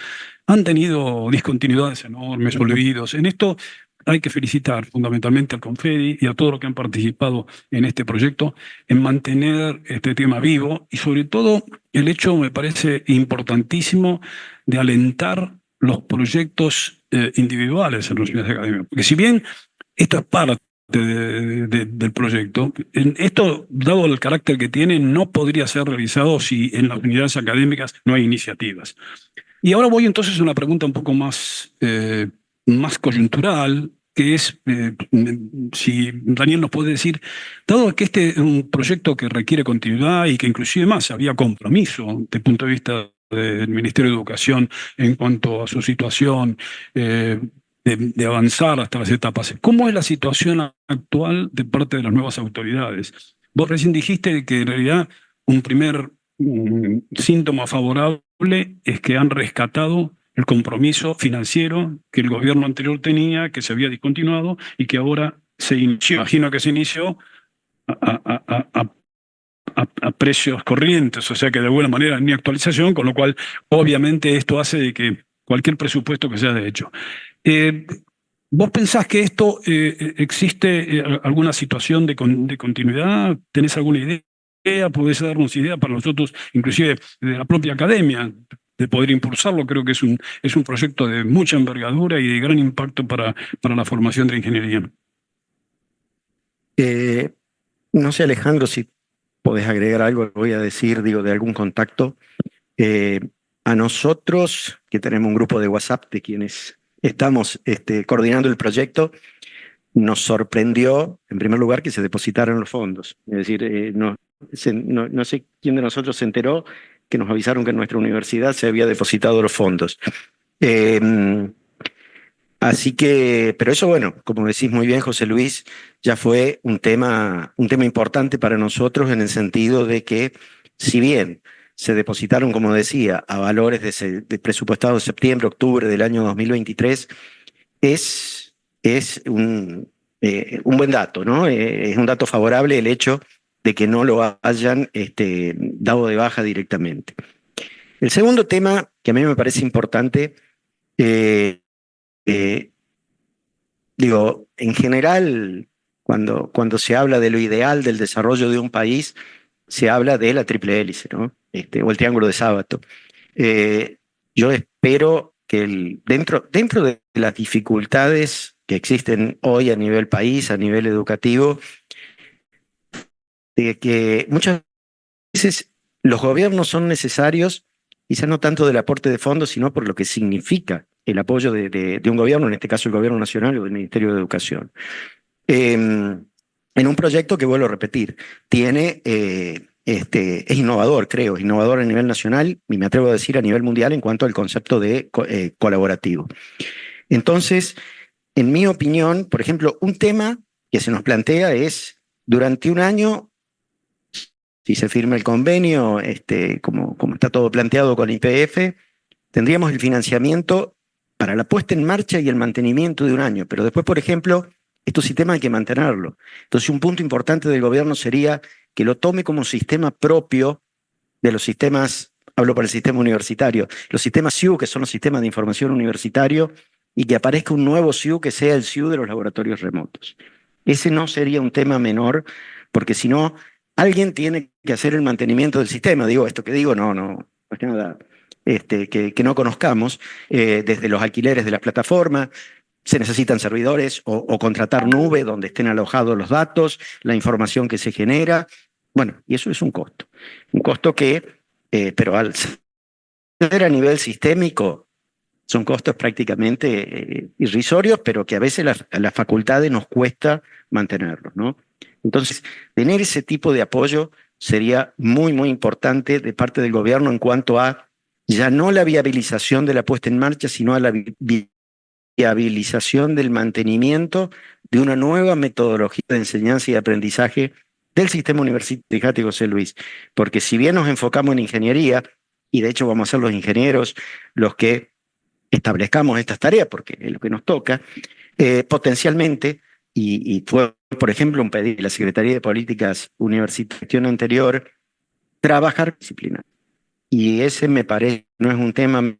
han tenido discontinuidades enormes, olvidos. En esto hay que felicitar fundamentalmente al Confedi y a todos los que han participado en este proyecto en mantener este tema vivo y sobre todo el hecho, me parece importantísimo, de alentar los proyectos individuales en las unidades académicas. Porque si bien esto es parte del proyecto, esto, dado el carácter que tiene, no podría ser realizado si en las unidades académicas no hay iniciativas. Y ahora voy entonces a una pregunta un poco más coyuntural, que es si Daniel nos puede decir, dado que este es un proyecto que requiere continuidad y que inclusive más había compromiso desde el punto de vista del Ministerio de Educación en cuanto a su situación, de avanzar hasta las etapas, ¿cómo es la situación actual de parte de las nuevas autoridades? Vos recién dijiste que en realidad un primer síntoma favorable es que han rescatado el compromiso financiero que el gobierno anterior tenía, que se había discontinuado y que ahora se inició. Imagino que se inició a precios corrientes, o sea que de alguna manera ni actualización, con lo cual obviamente esto hace de que cualquier presupuesto que sea de hecho. ¿Vos pensás que esto existe alguna situación de continuidad? ¿Tenés alguna idea? ¿Podés darnos idea para nosotros, inclusive de la propia academia, de poder impulsarlo? Creo que es un proyecto de mucha envergadura y de gran impacto para la formación de la ingeniería. No sé, Alejandro, si podés agregar algo que voy a decir, digo, de algún contacto. A nosotros, que tenemos un grupo de WhatsApp de quienes estamos coordinando el proyecto, nos sorprendió, en primer lugar, que se depositaron los fondos. Es decir, no sé quién de nosotros se enteró que nos avisaron que en nuestra universidad se había depositado los fondos. Así que, pero eso, bueno, como decís muy bien, José Luis, ya fue un tema importante para nosotros en el sentido de que, si bien se depositaron, como decía, a valores de presupuestados de septiembre, octubre del año 2023, es un buen dato, ¿no? Es un dato favorable el hecho de que no lo hayan dado de baja directamente. El segundo tema que a mí me parece importante, digo, en general, cuando se habla de lo ideal del desarrollo de un país, se habla de la triple hélice, ¿no? O el triángulo de Sábato. Yo espero dentro de las dificultades que existen hoy a nivel país, a nivel educativo, de que muchas veces los gobiernos son necesarios, quizás no tanto del aporte de fondos, sino por lo que significa el apoyo de un gobierno, en este caso el gobierno nacional o del Ministerio de Educación. En un proyecto que, vuelvo a repetir, es innovador, creo, es innovador a nivel nacional y me atrevo a decir a nivel mundial en cuanto al concepto de colaborativo. Entonces, en mi opinión, por ejemplo, un tema que se nos plantea es, durante un año, si se firma el convenio, como está todo planteado con YPF, tendríamos el financiamiento para la puesta en marcha y el mantenimiento de un año, pero después, por ejemplo, estos sistemas hay que mantenerlo. Entonces, un punto importante del gobierno sería que lo tome como sistema propio de los sistemas, hablo para el sistema universitario, los sistemas SIU, que son los sistemas de información universitario, y que aparezca un nuevo SIU que sea el SIU de los laboratorios remotos. Ese no sería un tema menor, porque si no, alguien tiene que hacer el mantenimiento del sistema. Digo, esto que digo, no es nada que no conozcamos, desde los alquileres de las plataformas. Se necesitan servidores o contratar nube donde estén alojados los datos, la información que se genera. Bueno, y eso es un costo. Un costo que, pero al ser a nivel sistémico, son costos prácticamente irrisorios, pero que a veces a las facultades nos cuesta mantenerlos, ¿no? Entonces, tener ese tipo de apoyo sería muy, muy importante de parte del gobierno en cuanto a ya no la viabilización de la puesta en marcha, sino a la viabilización del mantenimiento de una nueva metodología de enseñanza y aprendizaje del sistema universitario, José Luis. Porque si bien nos enfocamos en ingeniería, y de hecho vamos a ser los ingenieros los que establezcamos estas tareas, porque es lo que nos toca, potencialmente, y fue, por ejemplo, un pedido de la Secretaría de Políticas Universitarias anterior, trabajar disciplina. Y ese me parece, no es un tema,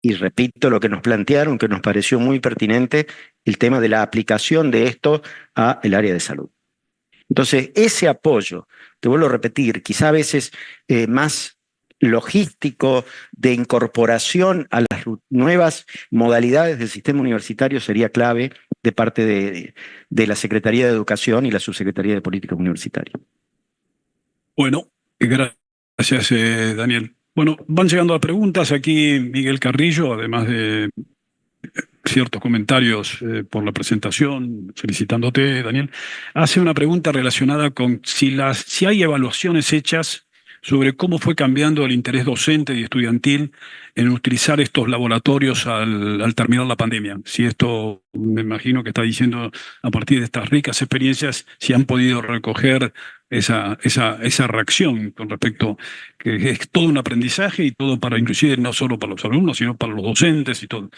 y repito lo que nos plantearon, que nos pareció muy pertinente, el tema de la aplicación de esto a el área de salud. Entonces, ese apoyo, te vuelvo a repetir, quizá a veces más logístico de incorporación a las nuevas modalidades del sistema universitario sería clave de parte de la Secretaría de Educación y la Subsecretaría de Políticas Universitarias. Bueno, gracias, Daniel. Bueno, van llegando las preguntas. Aquí Miguel Carrillo, además de ciertos comentarios por la presentación, felicitándote, Daniel, hace una pregunta relacionada con si hay evaluaciones hechas sobre cómo fue cambiando el interés docente y estudiantil en utilizar estos laboratorios al terminar la pandemia. Si esto, me imagino que está diciendo, a partir de estas ricas experiencias, si han podido recoger esa reacción con respecto, que es todo un aprendizaje y todo para, inclusive, no solo para los alumnos, sino para los docentes y todo.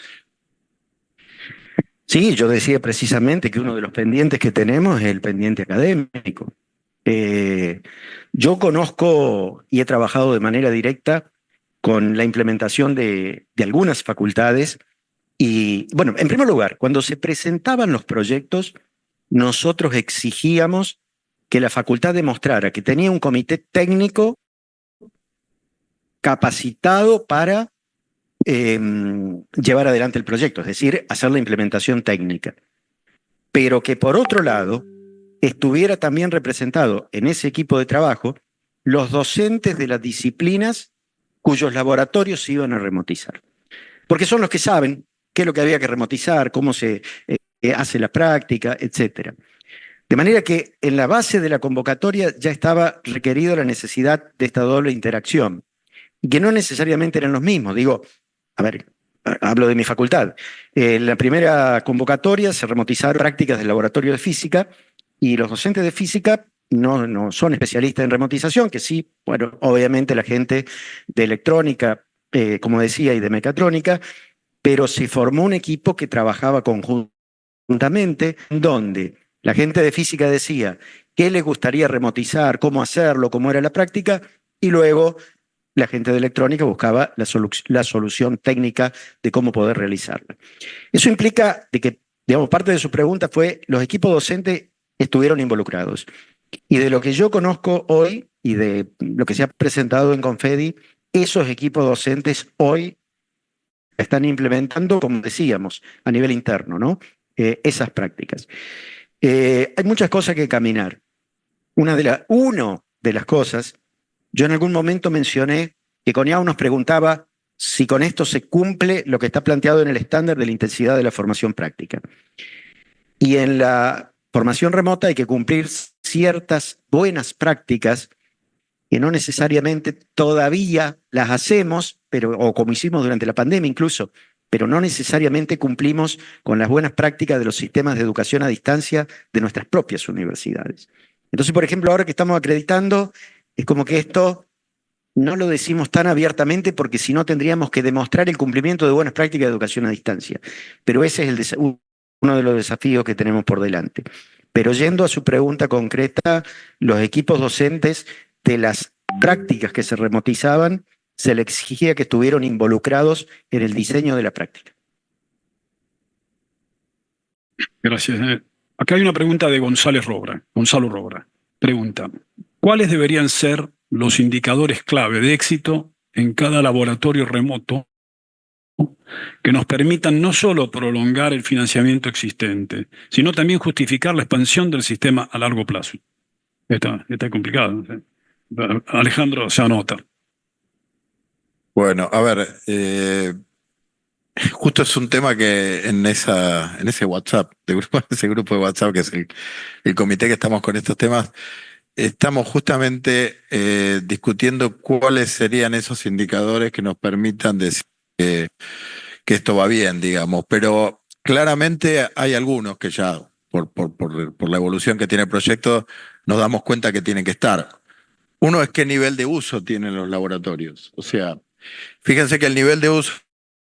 Sí, yo decía precisamente que uno de los pendientes que tenemos es el pendiente académico. Yo conozco y he trabajado de manera directa con la implementación de algunas facultades y, bueno, en primer lugar, cuando se presentaban los proyectos, nosotros exigíamos que la facultad demostrara que tenía un comité técnico capacitado para llevar adelante el proyecto, es decir, hacer la implementación técnica. Pero que por otro lado, estuviera también representado en ese equipo de trabajo los docentes de las disciplinas cuyos laboratorios se iban a remotizar. Porque son los que saben qué es lo que había que remotizar, cómo se hace la práctica, etc. De manera que en la base de la convocatoria ya estaba requerida la necesidad de esta doble interacción, y que no necesariamente eran los mismos. Digo, a ver, hablo de mi facultad. En la primera convocatoria se remotizaron prácticas del laboratorio de física y los docentes de física no son especialistas en remotización, que sí, bueno, obviamente la gente de electrónica, como decía, y de mecatrónica, pero se formó un equipo que trabajaba conjuntamente, donde la gente de física decía qué les gustaría remotizar, cómo hacerlo, cómo era la práctica, y luego la gente de electrónica buscaba la solución técnica de cómo poder realizarla. Eso implica de que, digamos, parte de su pregunta fue, los equipos docentes estuvieron involucrados. Y de lo que yo conozco hoy y de lo que se ha presentado en Confedi, esos equipos docentes hoy están implementando, como decíamos, a nivel interno, ¿no? Esas prácticas. Hay muchas cosas que caminar. Uno de las cosas, yo en algún momento mencioné que Coniao nos preguntaba si con esto se cumple lo que está planteado en el estándar de la intensidad de la formación práctica. Y en la formación remota hay que cumplir ciertas buenas prácticas que no necesariamente todavía las hacemos, o como hicimos durante la pandemia incluso, pero no necesariamente cumplimos con las buenas prácticas de los sistemas de educación a distancia de nuestras propias universidades. Entonces, por ejemplo, ahora que estamos acreditando, es como que esto no lo decimos tan abiertamente porque si no tendríamos que demostrar el cumplimiento de buenas prácticas de educación a distancia. Pero ese es uno de los desafíos que tenemos por delante. Pero yendo a su pregunta concreta, los equipos docentes de las prácticas que se remotizaban, se les exigía que estuvieran involucrados en el diseño de la práctica. Gracias. Acá hay una pregunta de Gonzalo Robra. Pregunta, ¿cuáles deberían ser los indicadores clave de éxito en cada laboratorio remoto que nos permitan no solo prolongar el financiamiento existente, sino también justificar la expansión del sistema a largo plazo? Está complicado. Alejandro se anota. Bueno, a ver, justo es un tema que en ese WhatsApp, ese grupo de WhatsApp que es el comité que estamos con estos temas, estamos justamente discutiendo cuáles serían esos indicadores que nos permitan decir que esto va bien, digamos, pero claramente hay algunos que ya, por la evolución que tiene el proyecto, nos damos cuenta que tienen que estar. Uno es qué nivel de uso tienen los laboratorios. O sea, fíjense que el nivel de uso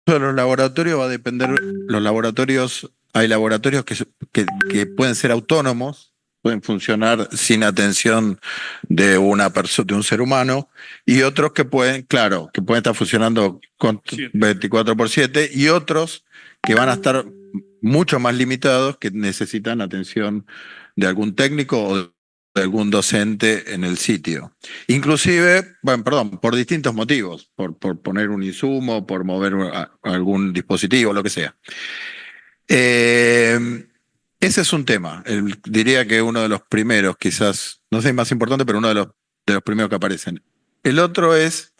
de los laboratorios va a depender, hay laboratorios que pueden ser autónomos, pueden funcionar sin atención de de un ser humano, y otros que pueden, claro, que pueden estar funcionando con 24/7, y otros que van a estar mucho más limitados, que necesitan atención de algún técnico o de algún docente en el sitio. Inclusive, bueno, perdón, por distintos motivos, por poner un insumo, por mover algún dispositivo, lo que sea. Ese es un tema. Diría que uno de los primeros, quizás, no sé, más importante, pero uno de los primeros que aparecen. El otro es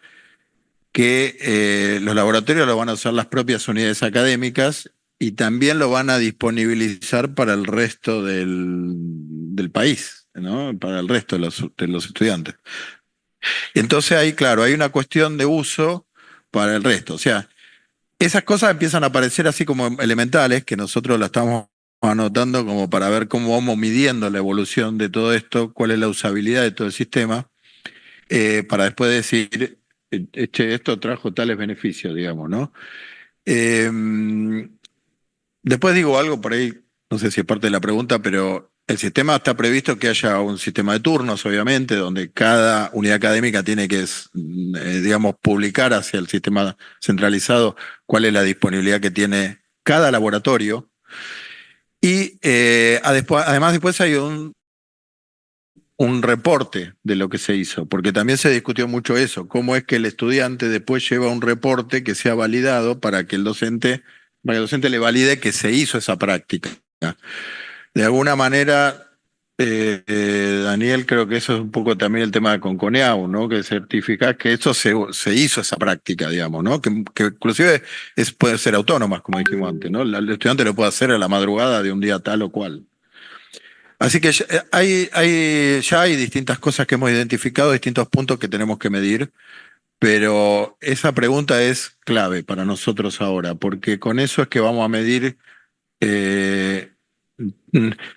que los laboratorios lo van a usar las propias unidades académicas y también lo van a disponibilizar para el resto del país, ¿no? Para el resto de los estudiantes. Entonces ahí, claro, hay una cuestión de uso para el resto. O sea, esas cosas empiezan a aparecer así como elementales, que nosotros las estamos anotando como para ver cómo vamos midiendo la evolución de todo esto, cuál es la usabilidad de todo el sistema, para después decir, che, esto trajo tales beneficios, digamos, ¿no? Eh, Después digo algo por ahí, no sé si es parte de la pregunta, pero el sistema está previsto que haya un sistema de turnos, obviamente, donde cada unidad académica tiene que, digamos, publicar hacia el sistema centralizado cuál es la disponibilidad que tiene cada laboratorio. Y además después hay un reporte de lo que se hizo, porque también se discutió mucho eso, cómo es que el estudiante después lleva un reporte que sea validado para que el docente le valide que se hizo esa práctica. De alguna manera, Daniel, creo que eso es un poco también el tema de Conconeau, ¿no? Que certificar que eso se hizo esa práctica, digamos, ¿no? Que inclusive puede ser autónoma, como dijimos antes, ¿no? El estudiante lo puede hacer a la madrugada de un día tal o cual. Así que ya hay distintas cosas que hemos identificado, distintos puntos que tenemos que medir, pero esa pregunta es clave para nosotros ahora, porque con eso es que vamos a medir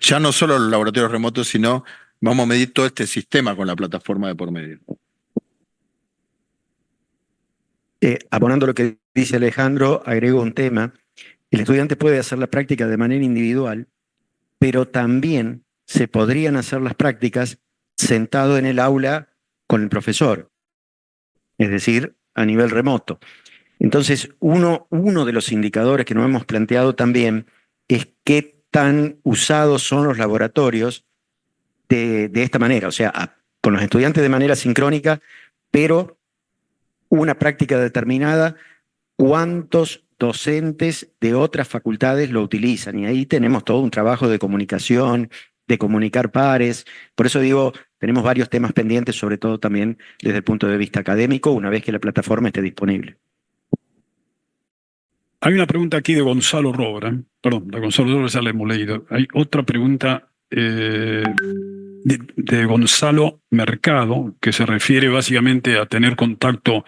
ya no solo los laboratorios remotos, sino vamos a medir todo este sistema con la plataforma de por medio. Abonando lo que dice Alejandro, agrego un tema. El estudiante puede hacer la práctica de manera individual, pero también se podrían hacer las prácticas sentado en el aula con el profesor, es decir, a nivel remoto. Entonces, uno de los indicadores que nos hemos planteado también es qué tan usados son los laboratorios de esta manera, o sea, con los estudiantes de manera sincrónica, pero una práctica determinada, cuántos docentes de otras facultades lo utilizan. Y ahí tenemos todo un trabajo de comunicación, de comunicar pares. Por eso digo, tenemos varios temas pendientes, sobre todo también desde el punto de vista académico, una vez que la plataforma esté disponible. Hay una pregunta aquí de Gonzalo Robra. Perdón, de Gonzalo Robra ya la hemos leído. Hay otra pregunta de Gonzalo Mercado, que se refiere básicamente a tener contacto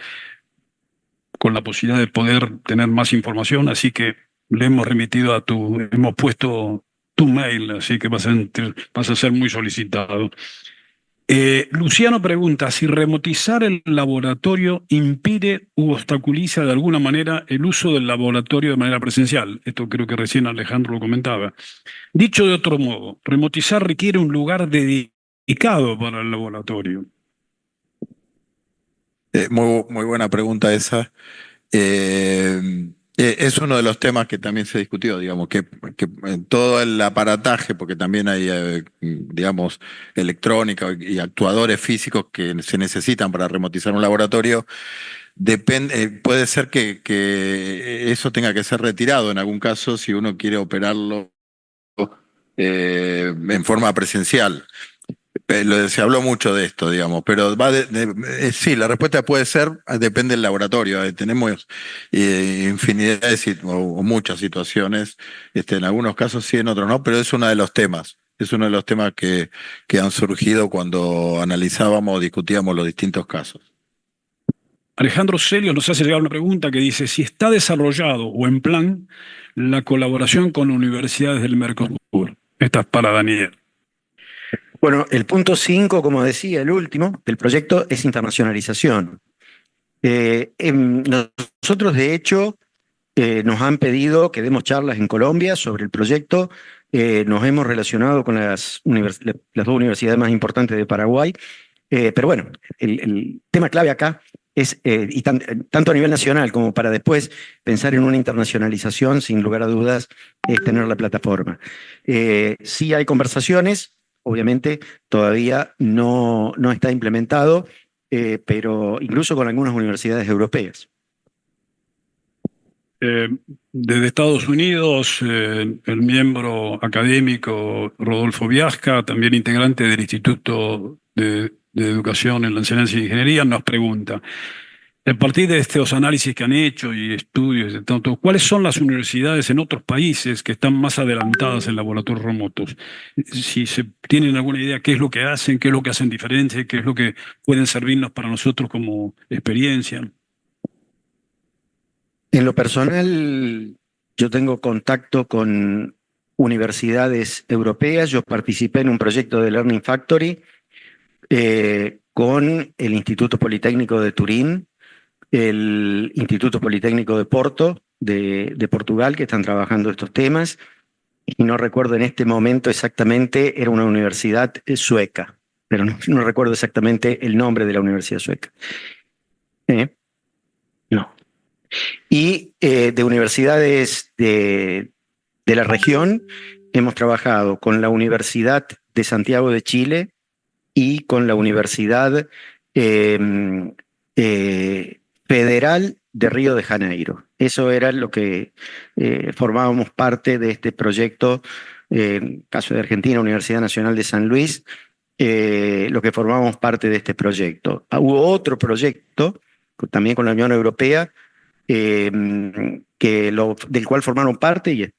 con la posibilidad de poder tener más información, así que le hemos remitido hemos puesto tu mail, así que vas a ser muy solicitado. Luciano pregunta si remotizar el laboratorio impide u obstaculiza de alguna manera el uso del laboratorio de manera presencial. Esto creo que recién Alejandro lo comentaba. Dicho de otro modo, remotizar requiere un lugar dedicado para el laboratorio. Muy buena pregunta esa. Es uno de los temas que también se discutió, digamos, que todo el aparataje, porque también hay, digamos, electrónica y actuadores físicos que se necesitan para remotizar un laboratorio, puede ser que eso tenga que ser retirado en algún caso si uno quiere operarlo en forma presencial. Se habló mucho de esto, digamos, pero sí, la respuesta puede ser, depende del laboratorio. Tenemos infinidad o muchas situaciones, en algunos casos sí, en otros no, pero es uno de los temas. Es uno de los temas que han surgido cuando analizábamos o discutíamos los distintos casos. Alejandro Celio nos hace llegar una pregunta que dice si está desarrollado o en plan la colaboración con universidades del Mercosur. Esta es para Daniel. Bueno, el punto 5, como decía, el último del proyecto es internacionalización. Nosotros, de hecho, nos han pedido que demos charlas en Colombia sobre el proyecto. Nos hemos relacionado con las dos universidades más importantes de Paraguay. Pero bueno, el tema clave acá es, tanto a nivel nacional como para después pensar en una internacionalización, sin lugar a dudas, es tener la plataforma. Sí hay conversaciones, obviamente todavía no está implementado, pero incluso con algunas universidades europeas. Desde Estados Unidos, el miembro académico Rodolfo Viasca, también integrante del Instituto de Educación en la Enseñanza y Ingeniería, nos pregunta, a partir de estos análisis que han hecho y estudios, de tanto, ¿cuáles son las universidades en otros países que están más adelantadas en laboratorios remotos? Si se tienen alguna idea qué es lo que hacen diferente, qué es lo que pueden servirnos para nosotros como experiencia. En lo personal, yo tengo contacto con universidades europeas. Yo participé en un proyecto de Learning Factory con el Instituto Politécnico de Turín, el Instituto Politécnico de Porto, de Portugal, que están trabajando estos temas. Y no recuerdo en este momento exactamente, era una universidad sueca, pero no recuerdo exactamente el nombre de la universidad sueca. No. Y de universidades de la región, hemos trabajado con la Universidad de Santiago de Chile y con la Universidad Federal de Río de Janeiro. Eso era lo que formábamos parte de este proyecto, caso de Argentina, Universidad Nacional de San Luis, lo que formábamos parte de este proyecto. Hubo otro proyecto, también con la Unión Europea, del cual formaron parte y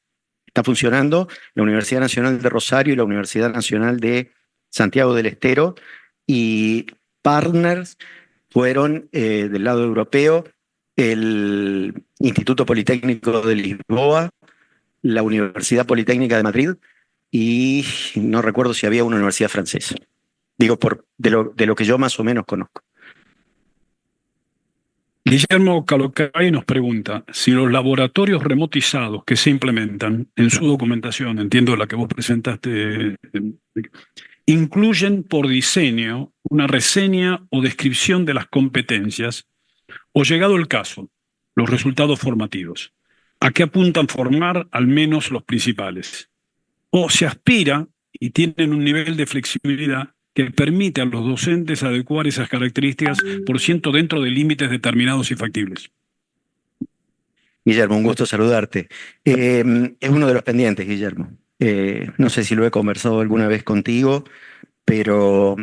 está funcionando la Universidad Nacional de Rosario y la Universidad Nacional de Santiago del Estero, y partners fueron del lado europeo el Instituto Politécnico de Lisboa, la Universidad Politécnica de Madrid y no recuerdo si había una universidad francesa. Digo, de lo que yo más o menos conozco. Guillermo Calocay nos pregunta si los laboratorios remotizados que se implementan en su documentación, entiendo la que vos presentaste, incluyen por diseño una reseña o descripción de las competencias o, llegado el caso, los resultados formativos. ¿A qué apuntan formar al menos los principales? O se aspira, y tienen un nivel de flexibilidad, que permite a los docentes adecuar esas características por ciento dentro de límites determinados y factibles. Guillermo, un gusto saludarte. Es uno de los pendientes, Guillermo. No sé si lo he conversado alguna vez contigo, pero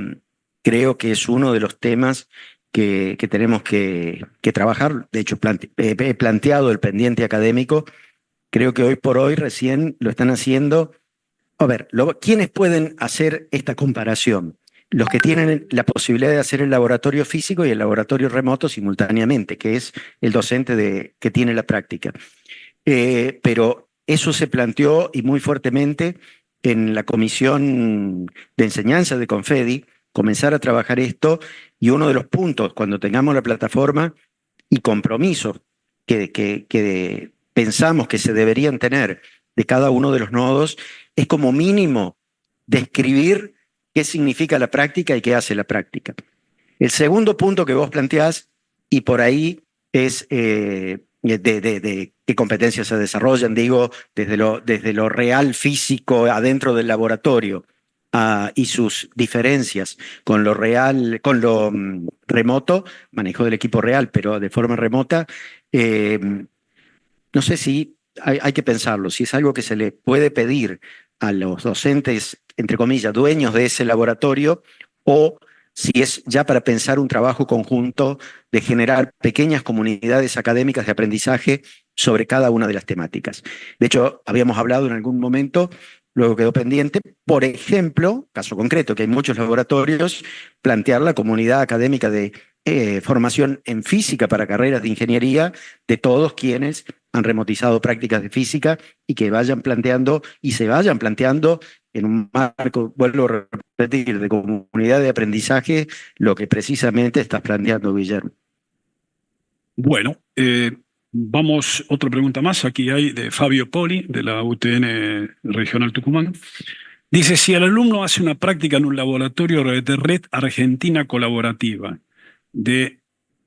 creo que es uno de los temas que tenemos que trabajar. De hecho, he planteado el pendiente académico. Creo que hoy por hoy recién lo están haciendo. A ver, ¿quiénes pueden hacer esta comparación? Los que tienen la posibilidad de hacer el laboratorio físico y el laboratorio remoto simultáneamente, que es el docente que tiene la práctica. Pero eso se planteó y muy fuertemente en la comisión de enseñanza de Confedi, comenzar a trabajar esto, y uno de los puntos cuando tengamos la plataforma y compromisos que pensamos que se deberían tener de cada uno de los nodos es como mínimo describir qué significa la práctica y qué hace la práctica. El segundo punto que vos planteás, y por ahí es de qué competencias se desarrollan, digo, desde lo real físico adentro del laboratorio y sus diferencias con lo real, con lo remoto, manejo del equipo real, pero de forma remota, no sé si hay que pensarlo, si es algo que se le puede pedir a los docentes, entre comillas, dueños de ese laboratorio, o si es ya para pensar un trabajo conjunto de generar pequeñas comunidades académicas de aprendizaje sobre cada una de las temáticas. De hecho, habíamos hablado en algún momento, luego quedó pendiente, por ejemplo, caso concreto, que hay muchos laboratorios, plantear la comunidad académica de formación en física para carreras de ingeniería de todos quienes han remotizado prácticas de física y que vayan planteando y se vayan planteando en un marco, vuelvo a repetir, de comunidad de aprendizaje, lo que precisamente estás planteando, Guillermo. Bueno, vamos, otra pregunta más. Aquí hay de Fabio Poli, de la UTN Regional Tucumán. Dice, si el alumno hace una práctica en un laboratorio de Red Argentina Colaborativa, de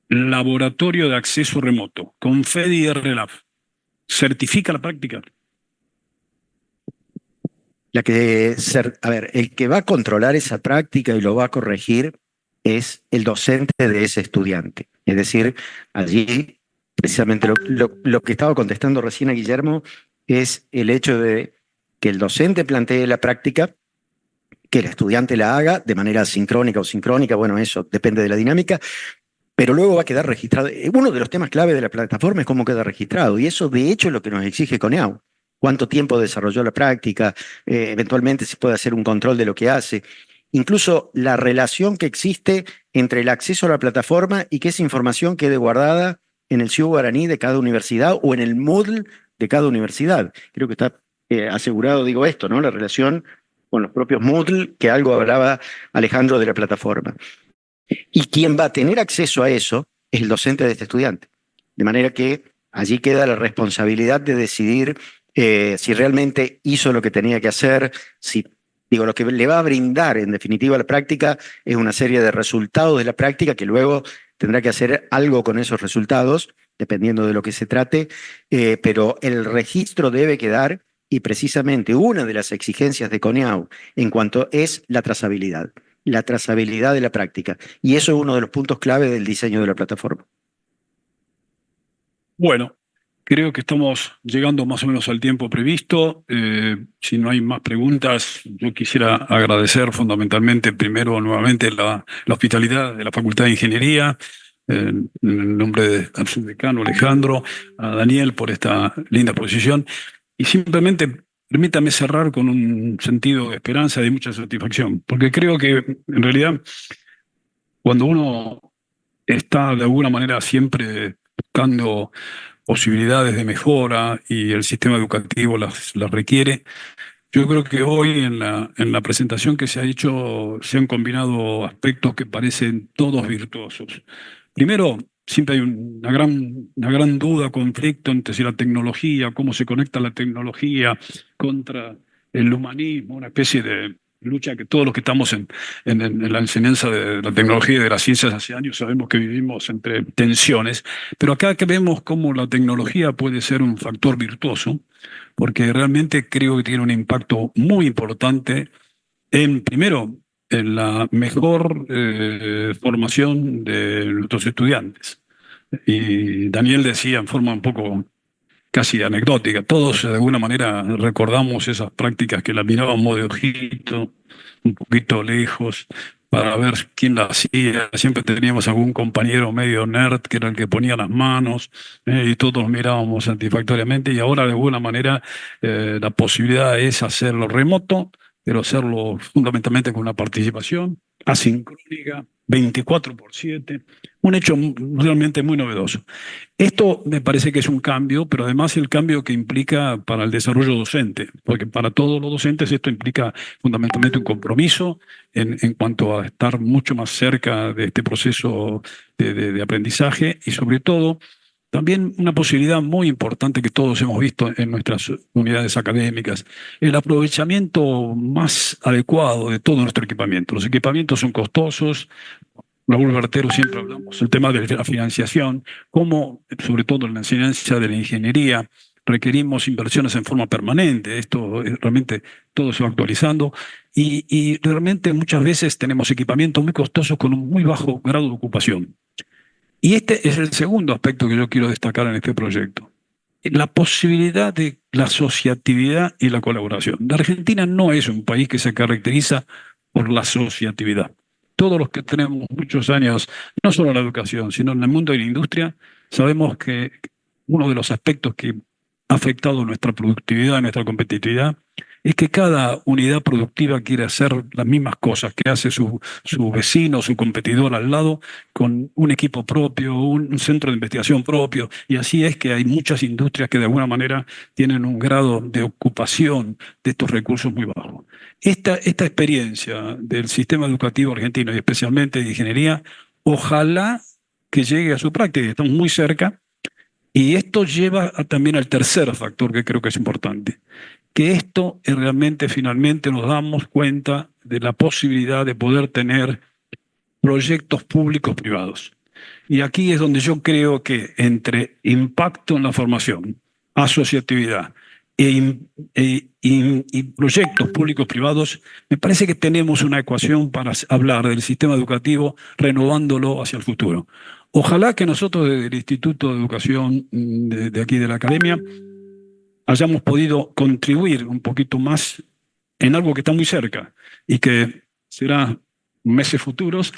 Laboratorio de Acceso Remoto, Confedi y RLAF, ¿certifica la práctica? A ver, el que va a controlar esa práctica y lo va a corregir es el docente de ese estudiante. Es decir, allí, precisamente lo que estaba contestando recién a Guillermo es el hecho de que el docente plantee la práctica, que el estudiante la haga de manera sincrónica o sincrónica, bueno, eso depende de la dinámica, pero luego va a quedar registrado. Uno de los temas clave de la plataforma es cómo queda registrado, y eso de hecho es lo que nos exige CONEAU. Cuánto tiempo desarrolló la práctica, eventualmente se puede hacer un control de lo que hace. Incluso la relación que existe entre el acceso a la plataforma y que esa información quede guardada en el Ciu Guaraní de cada universidad o en el Moodle de cada universidad. Creo que está asegurado, digo esto, ¿no? La relación con los propios Moodle, que algo hablaba Alejandro de la plataforma. Y quien va a tener acceso a eso es el docente de este estudiante. De manera que allí queda la responsabilidad de decidir si realmente hizo lo que tenía que hacer, lo que le va a brindar en definitiva la práctica es una serie de resultados de la práctica que luego tendrá que hacer algo con esos resultados, dependiendo de lo que se trate, pero el registro debe quedar y precisamente una de las exigencias de CONEAU en cuanto es la trazabilidad de la práctica. Y eso es uno de los puntos clave del diseño de la plataforma. Bueno, creo que estamos llegando más o menos al tiempo previsto. Si no hay más preguntas, yo quisiera agradecer fundamentalmente primero nuevamente la hospitalidad de la Facultad de Ingeniería, en el nombre del subdecano Alejandro, a Daniel por esta linda exposición. Y simplemente permítame cerrar con un sentido de esperanza y de mucha satisfacción, porque creo que en realidad cuando uno está de alguna manera siempre buscando posibilidades de mejora y el sistema educativo las requiere. Yo creo que hoy en la presentación que se ha hecho se han combinado aspectos que parecen todos virtuosos. Primero, siempre hay una gran duda, conflicto entre si la tecnología, cómo se conecta la tecnología contra el humanismo, una especie de lucha que todos los que estamos en la enseñanza de la tecnología y de las ciencias hace años sabemos que vivimos entre tensiones, pero acá que vemos cómo la tecnología puede ser un factor virtuoso, porque realmente creo que tiene un impacto muy importante en, primero, en la mejor formación de nuestros estudiantes. Y Daniel decía en forma un poco casi anecdótica, todos de alguna manera recordamos esas prácticas que las mirábamos de ojito, un poquito lejos, para ver quién la hacía. Siempre teníamos algún compañero medio nerd que era el que ponía las manos, y todos mirábamos satisfactoriamente. Y ahora de alguna manera la posibilidad es hacerlo remoto, pero hacerlo fundamentalmente con una participación asincrónica, 24/7, un hecho realmente muy novedoso. Esto me parece que es un cambio, pero además el cambio que implica para el desarrollo docente, porque para todos los docentes esto implica fundamentalmente un compromiso en cuanto a estar mucho más cerca de este proceso de aprendizaje y sobre todo también una posibilidad muy importante que todos hemos visto en nuestras unidades académicas, el aprovechamiento más adecuado de todo nuestro equipamiento. Los equipamientos son costosos. Raúl Bertero siempre hablamos el tema de la financiación, cómo, sobre todo en la enseñanza de la ingeniería, requerimos inversiones en forma permanente. Esto realmente todo se va actualizando y realmente muchas veces tenemos equipamientos muy costosos con un muy bajo grado de ocupación. Y este es el segundo aspecto que yo quiero destacar en este proyecto. La posibilidad de la asociatividad y la colaboración. La Argentina no es un país que se caracteriza por la asociatividad. Todos los que tenemos muchos años, no solo en la educación, sino en el mundo de la industria, sabemos que uno de los aspectos que ha afectado nuestra productividad, nuestra competitividad, es que cada unidad productiva quiere hacer las mismas cosas que hace su vecino, su competidor al lado, con un equipo propio, un centro de investigación propio. Y así es que hay muchas industrias que de alguna manera tienen un grado de ocupación de estos recursos muy bajo. Esta experiencia del sistema educativo argentino y especialmente de ingeniería, ojalá que llegue a su práctica. Estamos muy cerca. Y esto lleva también al tercer factor que creo que es importante, que esto realmente finalmente nos damos cuenta de la posibilidad de poder tener proyectos públicos privados. Y aquí es donde yo creo que entre impacto en la formación, asociatividad y proyectos públicos privados, me parece que tenemos una ecuación para hablar del sistema educativo renovándolo hacia el futuro. Ojalá que nosotros desde el Instituto de Educación de aquí de la Academia hayamos podido contribuir un poquito más en algo que está muy cerca y que será meses futuros,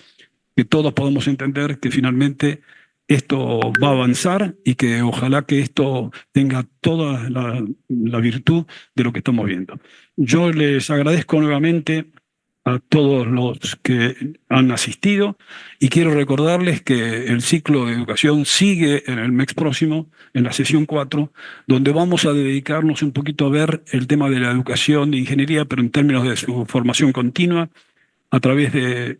que todos podamos entender que finalmente esto va a avanzar y que ojalá que esto tenga toda la virtud de lo que estamos viendo. Yo les agradezco nuevamente a todos los que han asistido y quiero recordarles que el ciclo de educación sigue en el mes próximo, en la sesión 4, donde vamos a dedicarnos un poquito a ver el tema de la educación de ingeniería, pero en términos de su formación continua, a través de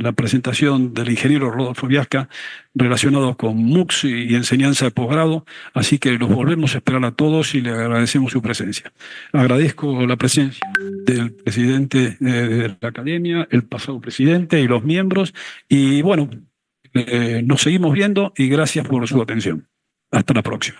la presentación del ingeniero Rodolfo Viasca relacionado con MOOCs y enseñanza de posgrado. Así que los volvemos a esperar a todos y le agradecemos su presencia. Agradezco la presencia del presidente de la Academia, el pasado presidente y los miembros. Y bueno, nos seguimos viendo y gracias por su atención. Hasta la próxima.